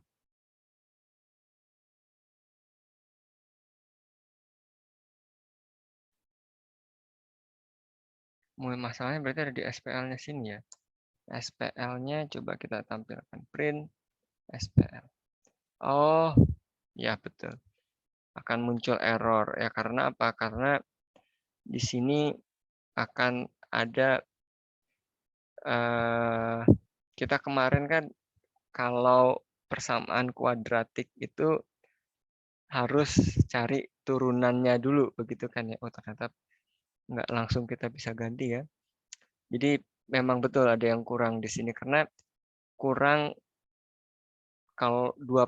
Masalahnya berarti ada di SPL-nya sini ya. SPL-nya coba kita tampilkan print SPL. Oh, ya betul. Akan muncul error ya karena apa? Karena di sini akan ada kita kemarin kan kalau persamaan kuadratik itu harus cari turunannya dulu begitu kan ya. Oh ternyata nggak langsung kita bisa ganti ya. Jadi memang betul ada yang kurang di sini karena kurang kalau dua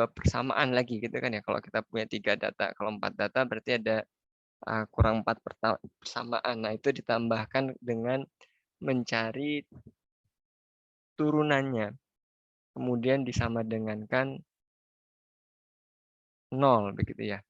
persamaan lagi gitu kan ya. Kalau kita punya 3 data, kalau 4 data berarti ada kurang 4 persamaan. Nah itu ditambahkan dengan mencari turunannya, kemudian disama dengankan 0 begitu ya.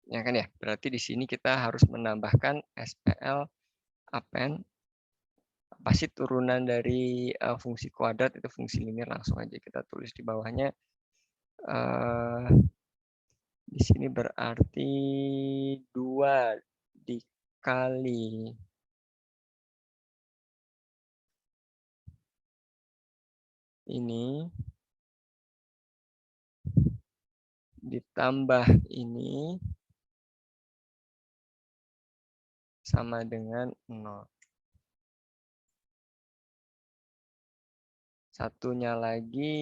Ya kan ya. Berarti di sini kita harus menambahkan SPL append apa sih turunan dari fungsi kuadrat itu fungsi linear, langsung aja kita tulis di bawahnya. Di sini berarti 2 dikali ini ditambah ini sama dengan 0. Satunya lagi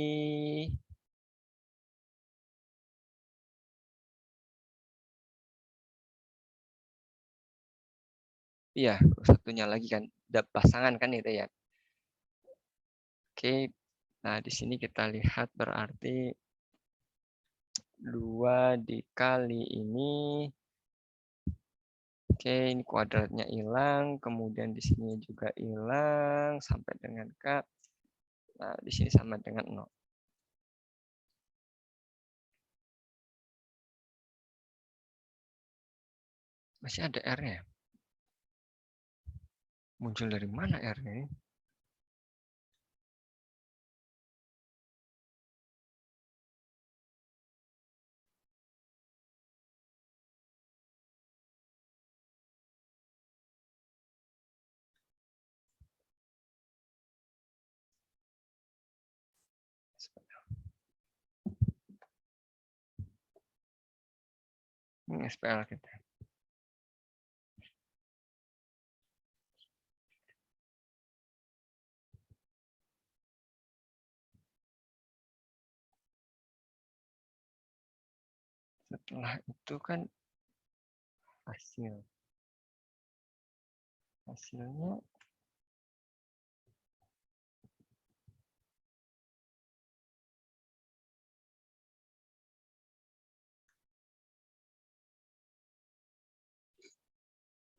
iya, satunya lagi kan pasangan kan itu ya. Oke. Nah, di sini kita lihat berarti 2 dikali ini. Oke, ini kuadratnya hilang, kemudian di sini juga hilang sampai dengan K. Nah, di sini sama dengan 0. Masih ada R-nya. Muncul dari mana R-nya ini? Ini SPL kita. Setelah itu kan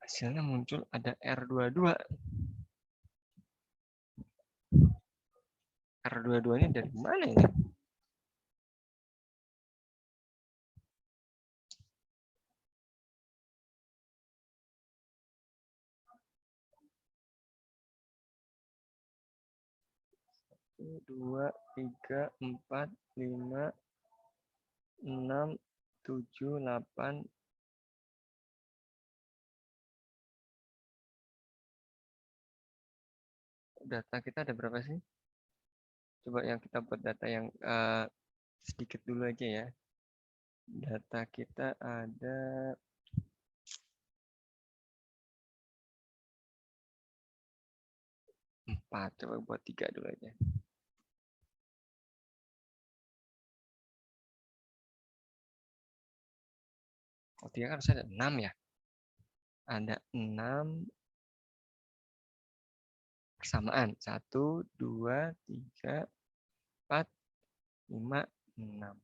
hasilnya muncul ada R22. R22 ini dari mana ini? Dua, tiga, empat, lima, 6, 7, 8. Data kita ada berapa sih? Coba yang kita buat data yang sedikit dulu aja ya. Data kita ada 4. Coba buat 3 dulu aja. Oh, 3 kan harus ada 6 ya. Ada 6 persamaan. 1, 2, 3, 4, 5, 6.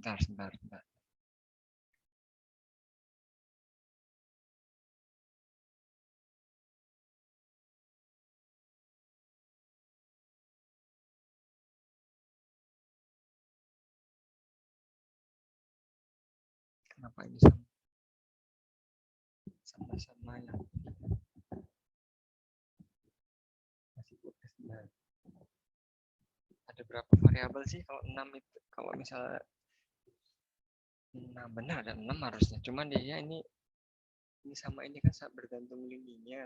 Sebentar. Kenapa ini sama-sama yang masih tugas. Ada berapa variabel sih kalau 6 itu? Kalau misalnya 6 benar ada 6 harusnya. Cuman dia ini sama ini kan bergantung lininya.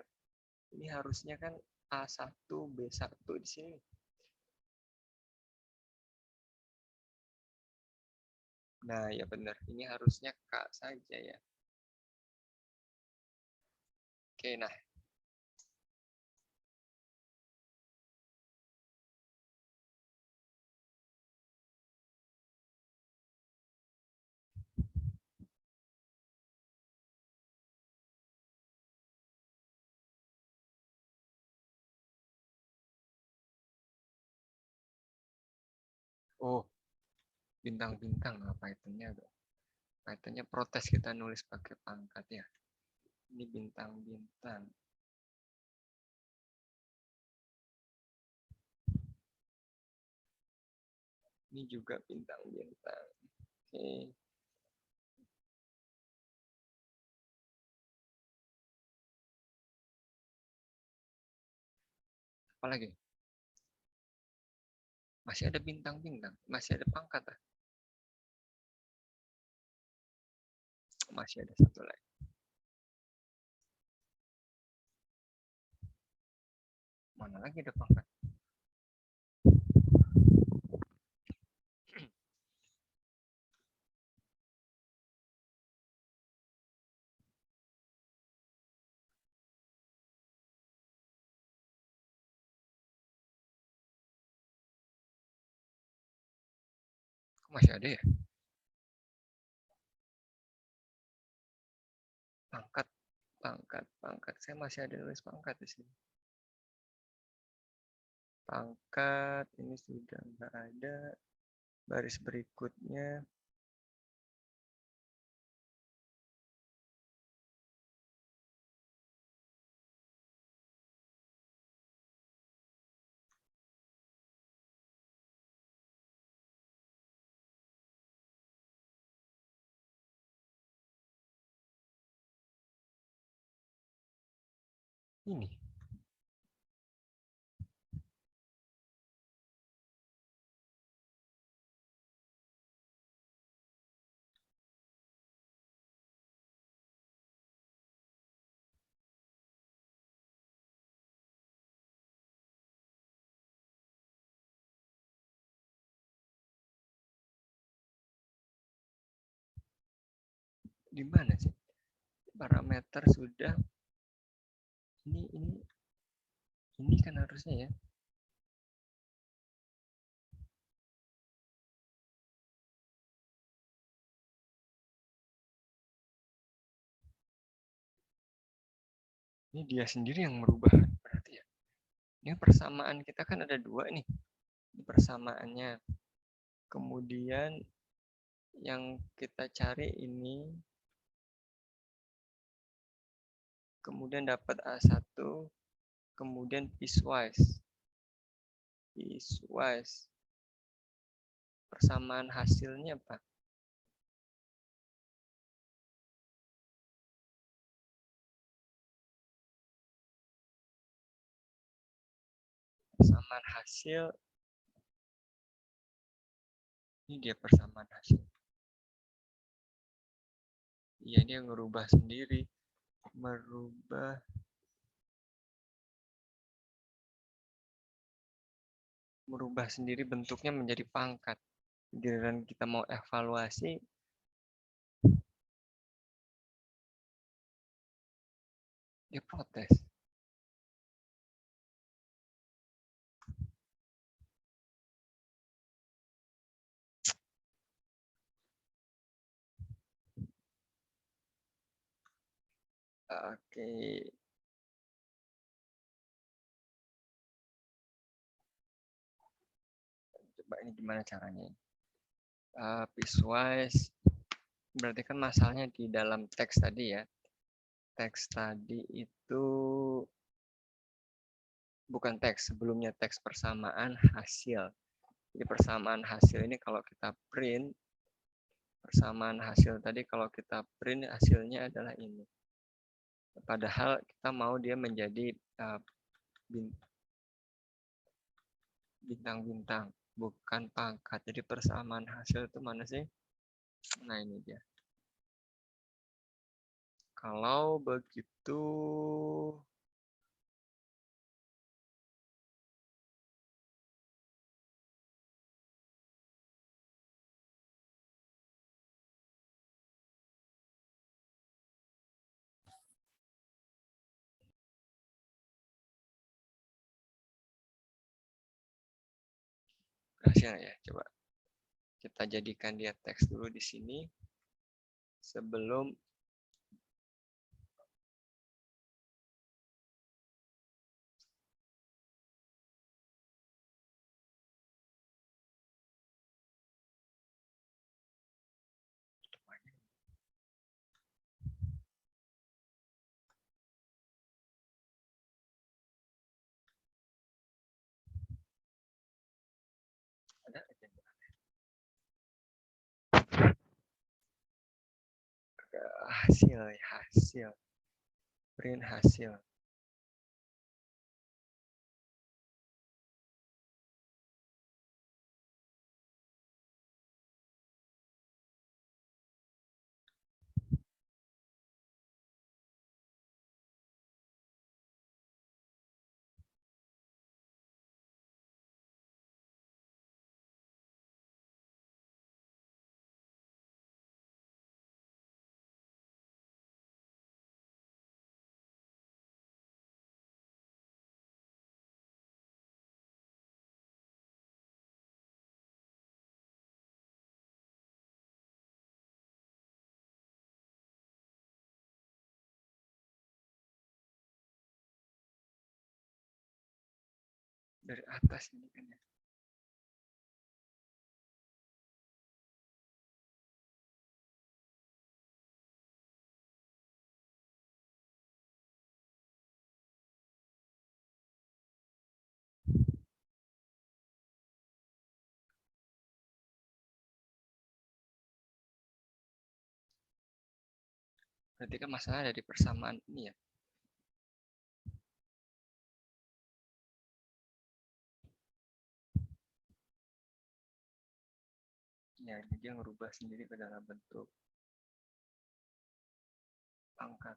Ini harusnya kan A1, B1 di sini. Nah, ya benar. Ini harusnya K saja ya. Oke, nah. Oh, bintang-bintang. Nah, Pythonnya protes kita nulis pakai pangkat ya. Ini bintang-bintang. Ini juga bintang-bintang. Oke. Apa lagi? Masih ada bintang-bintang. Masih ada pangkat. Masih ada satu lagi. Mana lagi ada pangkat? Kok masih ada ya? Pangkat. Saya masih ada nulis pangkat di sini. Pangkat ini sudah nggak ada. Baris berikutnya. Ini. Di mana sih? Parameter sudah. Ini kan harusnya ya. Ini dia sendiri yang merubah berarti ya. Ini persamaan kita kan ada 2 nih. Ini persamaannya. Kemudian yang kita cari ini. Kemudian dapat A1. Kemudian piecewise. Persamaan hasilnya apa? Persamaan hasil, ini dia persamaan hasil. Iya, dia ngerubah sendiri. Merubah sendiri bentuknya menjadi pangkat. Giliran kita mau evaluasi, dia protes. Oke, coba ini gimana caranya. Piecewise, berarti kan masalahnya di dalam teks tadi ya. Teks tadi itu bukan teks, sebelumnya teks persamaan hasil. Jadi persamaan hasil ini kalau kita print, persamaan hasil tadi kalau kita print hasilnya adalah ini. Padahal kita mau dia menjadi bintang-bintang, bukan pangkat. Jadi persamaan hasil itu mana sih? Nah ini dia. Kalau begitu, berhasil ya. Coba kita jadikan dia teks dulu di sini sebelum ada hasil print hasil. Dari atas ini kan ya. Berarti kan masalah dari persamaan ini ya. Ya, jadi dia ngerubah sendiri ke dalam bentuk pangkat.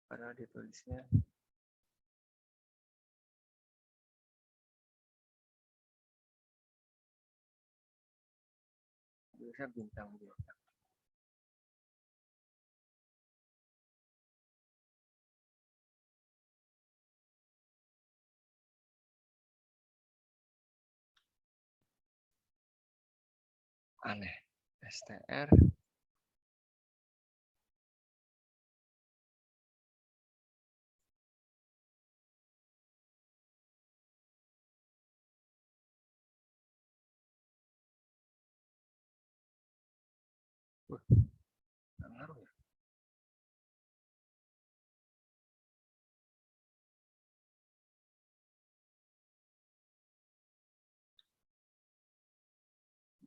Padahal ditulisnya bintang-bintang. Aneh. STR nggak ngaruh ya.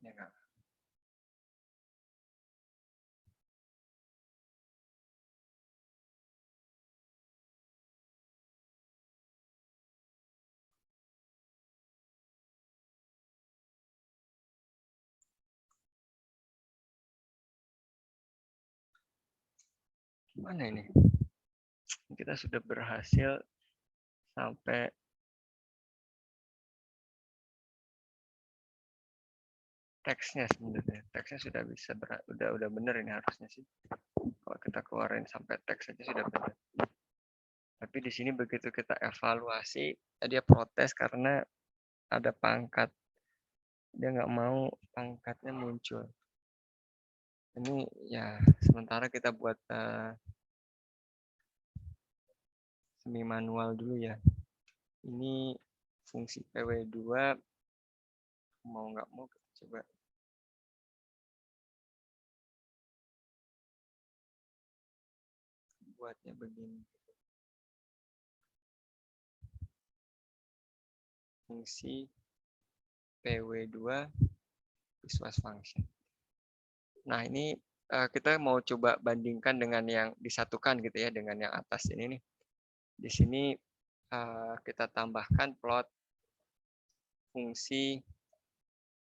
Ya nggak. Mana ini? Kita sudah berhasil sampai teksnya sebenarnya. Teksnya sudah bisa udah benar ini harusnya sih. Kalau kita keluarin sampai teks aja sudah benar. Tapi di sini begitu kita evaluasi, dia protes karena ada pangkat. Dia nggak mau pangkatnya muncul. Ini ya sementara kita buat semi manual dulu ya. Ini fungsi PW2 mau nggak mau kita coba buatnya begini. Fungsi PW2 piecewise function. Nah, ini kita mau coba bandingkan dengan yang disatukan gitu ya, dengan yang atas ini nih. Di sini kita tambahkan plot fungsi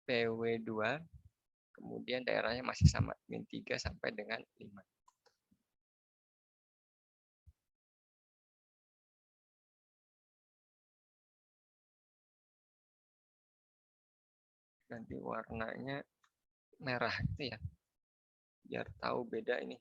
PW2, kemudian daerahnya masih sama, min 3 sampai dengan 5. Nanti warnanya merah gitu ya, biar tahu beda ini.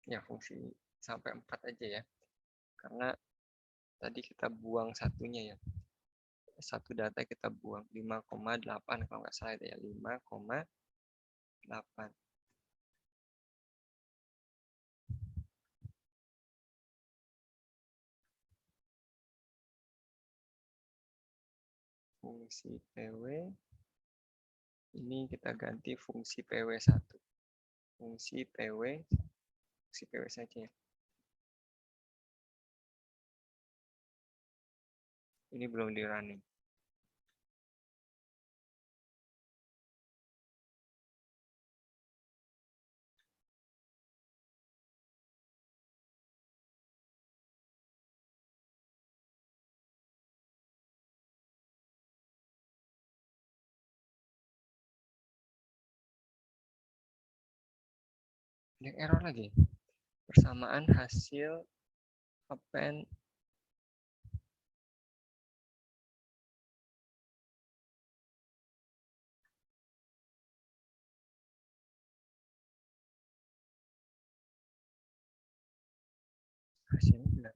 Ya, fungsi sampai 4 aja ya. Karena tadi kita buang satunya ya. Satu data kita buang 5,8 kalau nggak salah ya, 5,8. Fungsi PW ini kita ganti fungsi PW1. Fungsi PW saja ya. Ini belum di running. Ada error lagi. Persamaan hasil append hasilnya benar.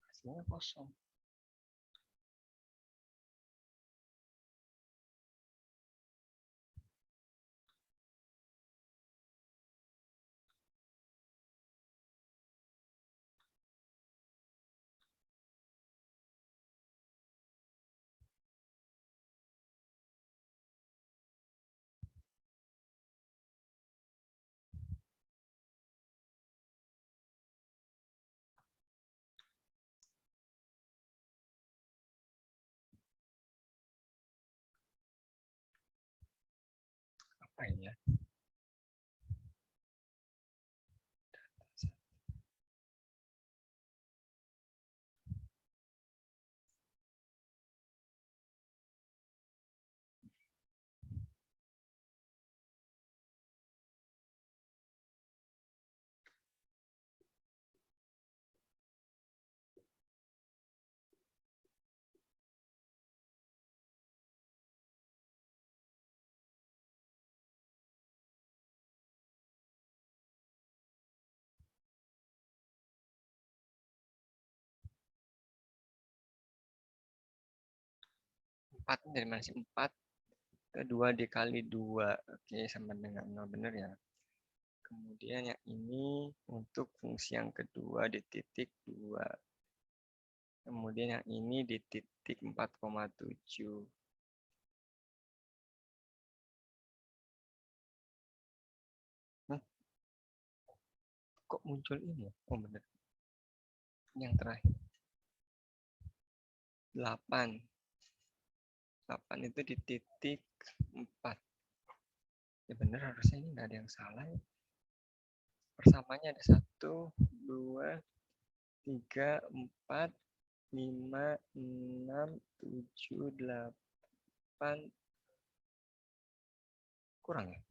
Hasilnya kosong. Apa ini ya? 4 dari mana sih? 4 ke 2 dikali 2. Oke, sama dengan 0. Benar ya. Kemudian yang ini untuk fungsi yang kedua di titik 2. Kemudian yang ini di titik 4,7. Kok muncul ini ya? Oh benar. Yang terakhir. 8. 8 itu di titik 4. Ya benar, harusnya ini nggak ada yang salah ya. Persamanya ada 1, 2, 3, 4, 5, 6, 7, 8. Kurang ya?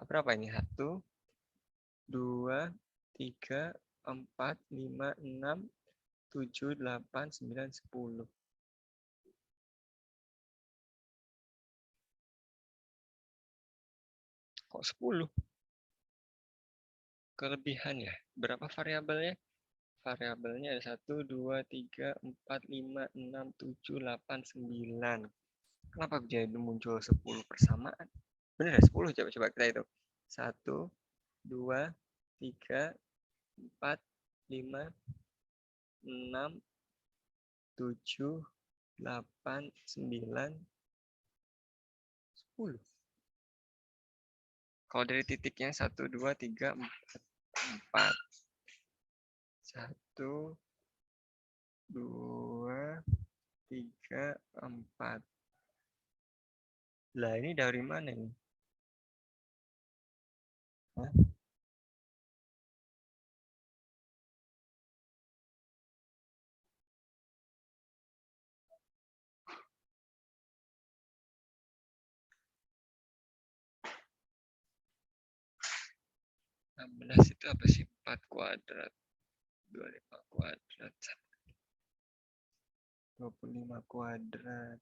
Berapa ini? 1, 2, 3, 4, 5, 6, 7, 8, 9, 10. Kok 10? Kelebihan ya? Berapa variabelnya? Variabelnya ada 1, 2, 3, 4, 5, 6, 7, 8, 9. Kenapa jadi muncul 10 persamaan? Benar ya 10? Coba kita hitung. 1, 2, 3, 4, 5, 6, 7, 8, 9, 10. Kalau dari titiknya 1, 2, 3, 4. 1, 2, 3, 4. Lah ini dari mana ini? Hah? Belas itu apa sih? 4 kuadrat. 25 kuadrat. 25 kuadrat.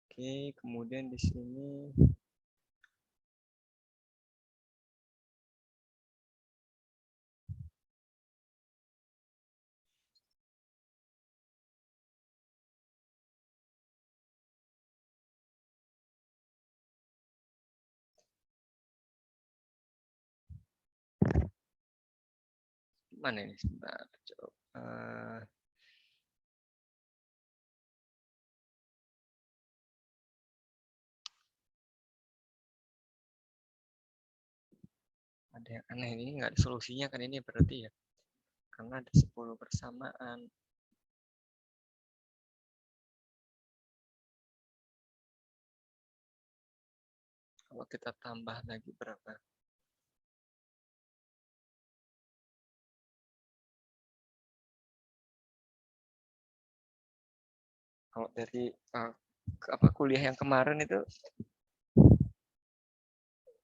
Oke, kemudian di sini mana ini? Sebentar, coba. Ada yang aneh ini, nggak ada solusinya kan ini berarti ya? Karena ada 10 persamaan. Kalau kita tambah lagi berapa? Kalau dari kuliah yang kemarin itu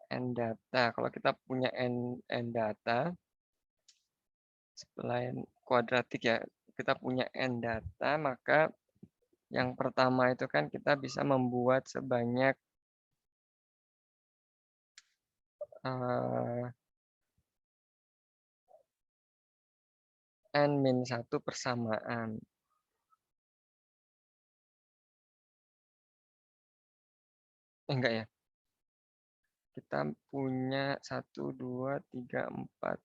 n data. Kalau kita punya n data, selain kuadratik ya, kita punya n data, maka yang pertama itu kan kita bisa membuat sebanyak n-1 persamaan. Enggak ya. Kita punya 1, 2, 3, 4.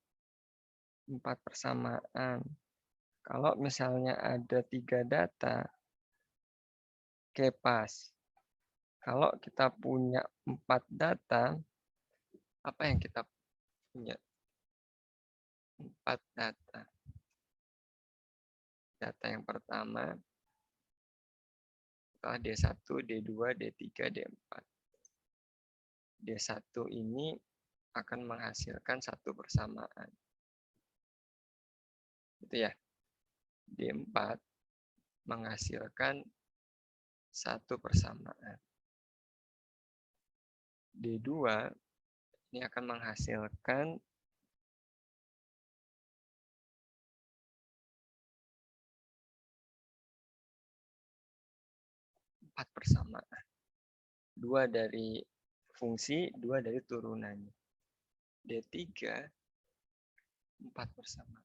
4 persamaan. Kalau misalnya ada 3 data, oke pas. Kalau kita punya 4 data, apa yang kita punya? 4 data. Data yang pertama, D1, D2, D3, D4. D1 ini akan menghasilkan 1 persamaan. Itu ya. D4 menghasilkan 1 persamaan. D2 ini akan menghasilkan 4 persamaan. 2 dari fungsi, 2 dari turunannya. D3, 4 persamaan.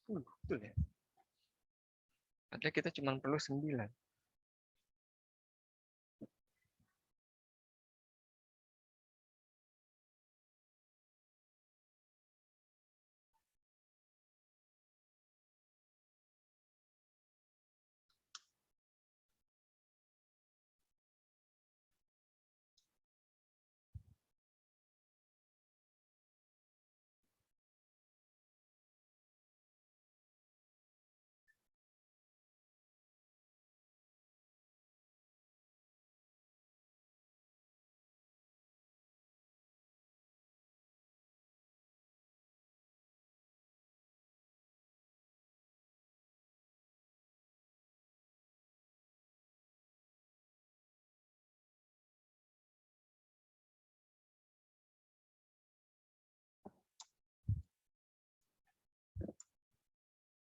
10, betul ya? Padahal kita cuma perlu 9.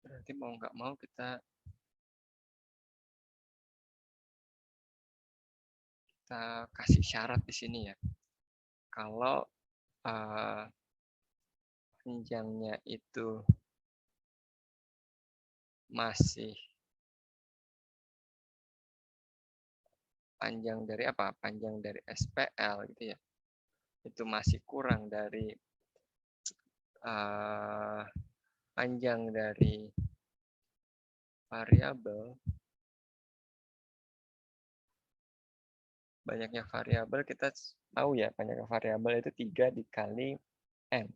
Berarti mau nggak mau kita kasih syarat di sini ya. Kalau panjangnya itu masih panjang dari apa? Panjang dari SPL gitu ya. Itu masih kurang dari panjang dari variabel. Banyaknya variabel kita tahu ya, banyaknya variabel itu 3 dikali N.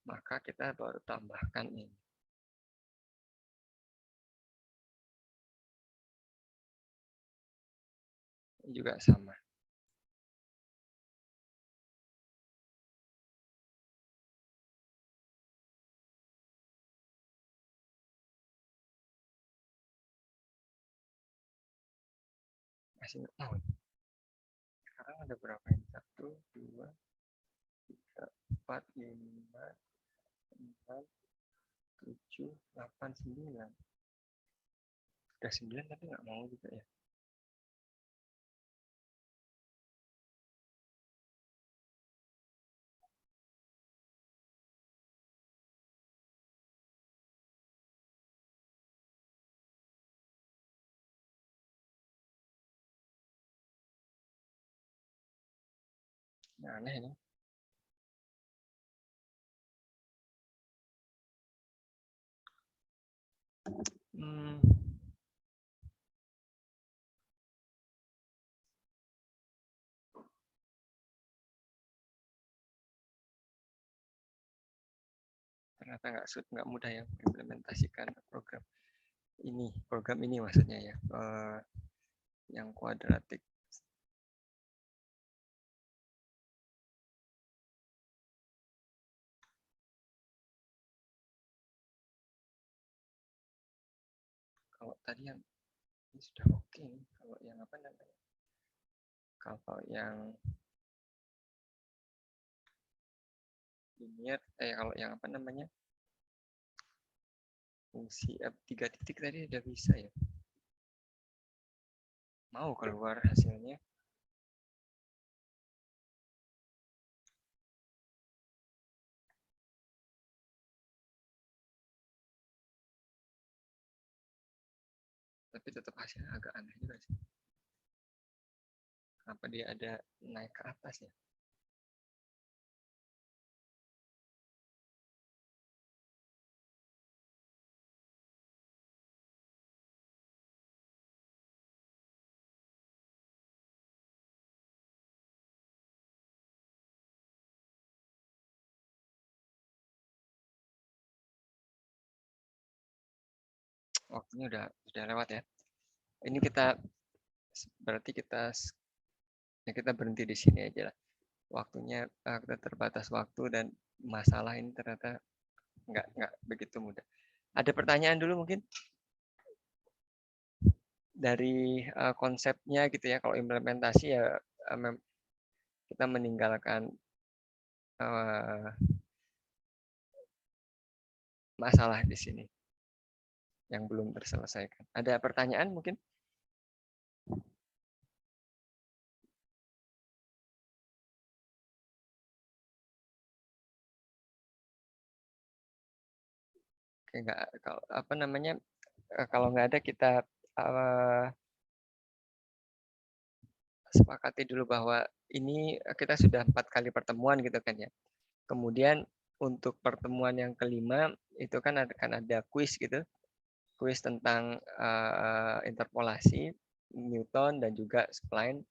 Maka kita baru tambahkan ini. Ini juga sama. Masih nggak tahu. Sekarang ada berapa ini? 1, 2, 3, 4, 5, 6, 7, 8, 9. Udah 9 tapi nggak mau juga ya. Nah, aneh ini. Hmm, ternyata nggak mudah ya implementasikan program ini maksudnya ya, yang kuadratik. Kalau tadi yang ini sudah oke nih. Kalau yang apa namanya? Kalau yang linear, kalau yang apa namanya? Fungsi F3 titik tadi udah bisa ya. Mau keluar hasilnya. Tapi tetap hasilnya agak aneh juga sih. Kenapa dia ada naik ke atas ya? Waktunya udah lewat ya. Ini berarti kita berhenti di sini aja lah. Waktunya kita terbatas waktu dan masalah ini ternyata nggak begitu mudah. Ada pertanyaan dulu mungkin dari konsepnya gitu ya. Kalau implementasi ya kita meninggalkan masalah di sini yang belum terselesaikan. Ada pertanyaan mungkin? nggak kalau apa namanya kalau nggak ada kita sepakati dulu bahwa ini kita sudah 4 kali pertemuan gitu kan ya. Kemudian untuk pertemuan yang kelima itu kan ada kuis gitu, kuis tentang interpolasi Newton dan juga spline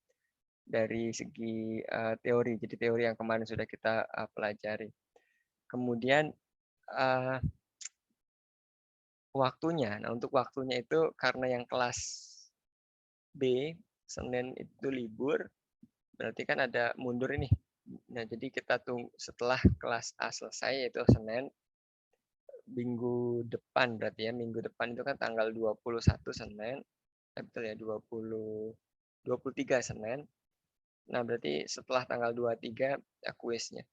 dari segi teori. Jadi teori yang kemarin sudah kita pelajari. Kemudian waktunya. Nah, untuk waktunya itu karena yang kelas B Senin itu libur, berarti kan ada mundur ini. Nah, jadi kita tunggu setelah kelas A selesai yaitu Senin, minggu depan berarti ya, minggu depan itu kan tanggal 21 Senin, betul ya, 23 Senin. Nah, berarti setelah tanggal 23 kuisnya.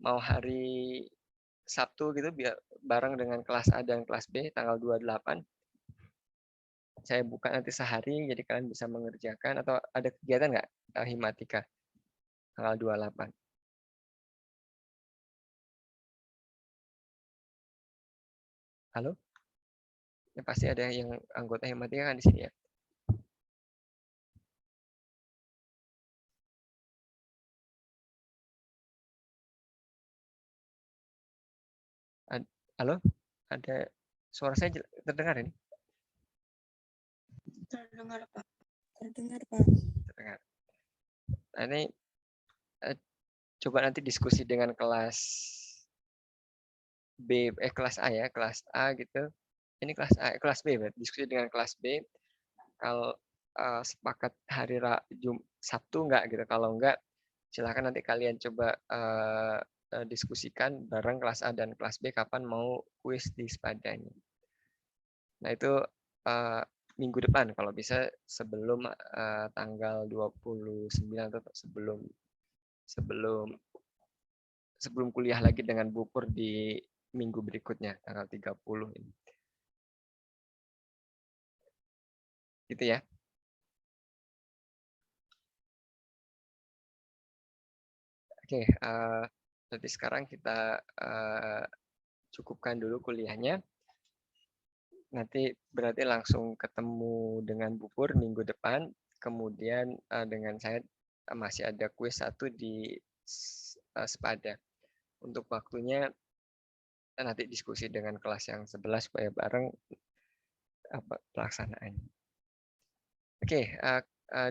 Mau hari Sabtu gitu biar bareng dengan kelas A dan kelas B tanggal 28. Saya buka nanti sehari jadi kalian bisa mengerjakan atau ada kegiatan nggak Himatika tanggal 28. Halo? Ya, pasti ada yang anggota Himatika kan di sini ya. Halo? Ada suara saya terdengar ini? Terdengar, Pak. Terdengar, Pak. Terdengar. Nah, ini coba nanti diskusi dengan kelas B, kelas A ya, kelas A gitu. Ini kelas A, kelas B, diskusi dengan kelas B. Kalau sepakat hari Sabtu enggak gitu. Kalau enggak, silakan nanti kalian coba diskusikan bareng kelas A dan kelas B kapan mau kuis di Spadanya. Nah, itu minggu depan kalau bisa sebelum tanggal 29 atau sebelum kuliah lagi dengan Bupur di minggu berikutnya tanggal 30 ini. Gitu ya. Oke, jadi sekarang kita cukupkan dulu kuliahnya. Nanti berarti langsung ketemu dengan Bupur minggu depan. Kemudian dengan saya masih ada kuis 1 di Spada. Untuk waktunya nanti diskusi dengan kelas yang 11 supaya bareng pelaksanaannya. Oke,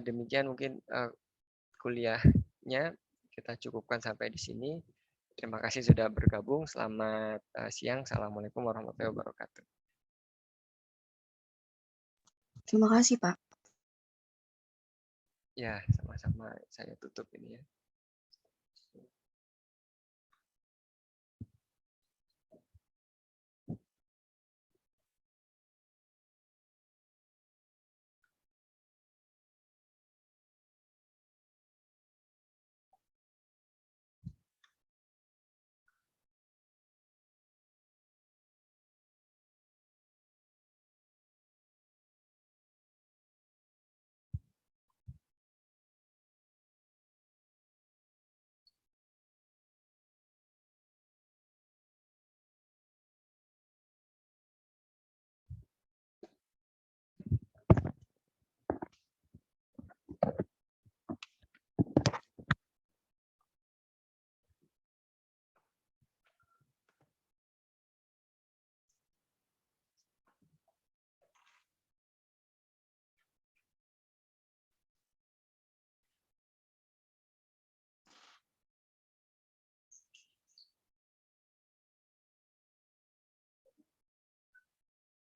demikian mungkin kuliahnya kita cukupkan sampai di sini. Terima kasih sudah bergabung. Selamat siang. Assalamualaikum warahmatullahi wabarakatuh. Terima kasih, Pak. Ya, sama-sama. Saya tutup ini ya.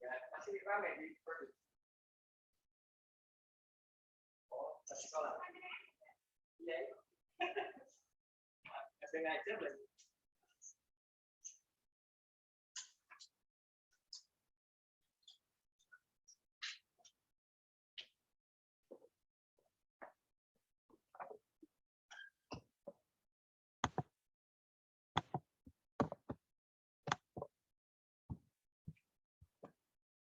Ya, masih ramai di produk. Oh, sekolah. Iya, sengaja belajar.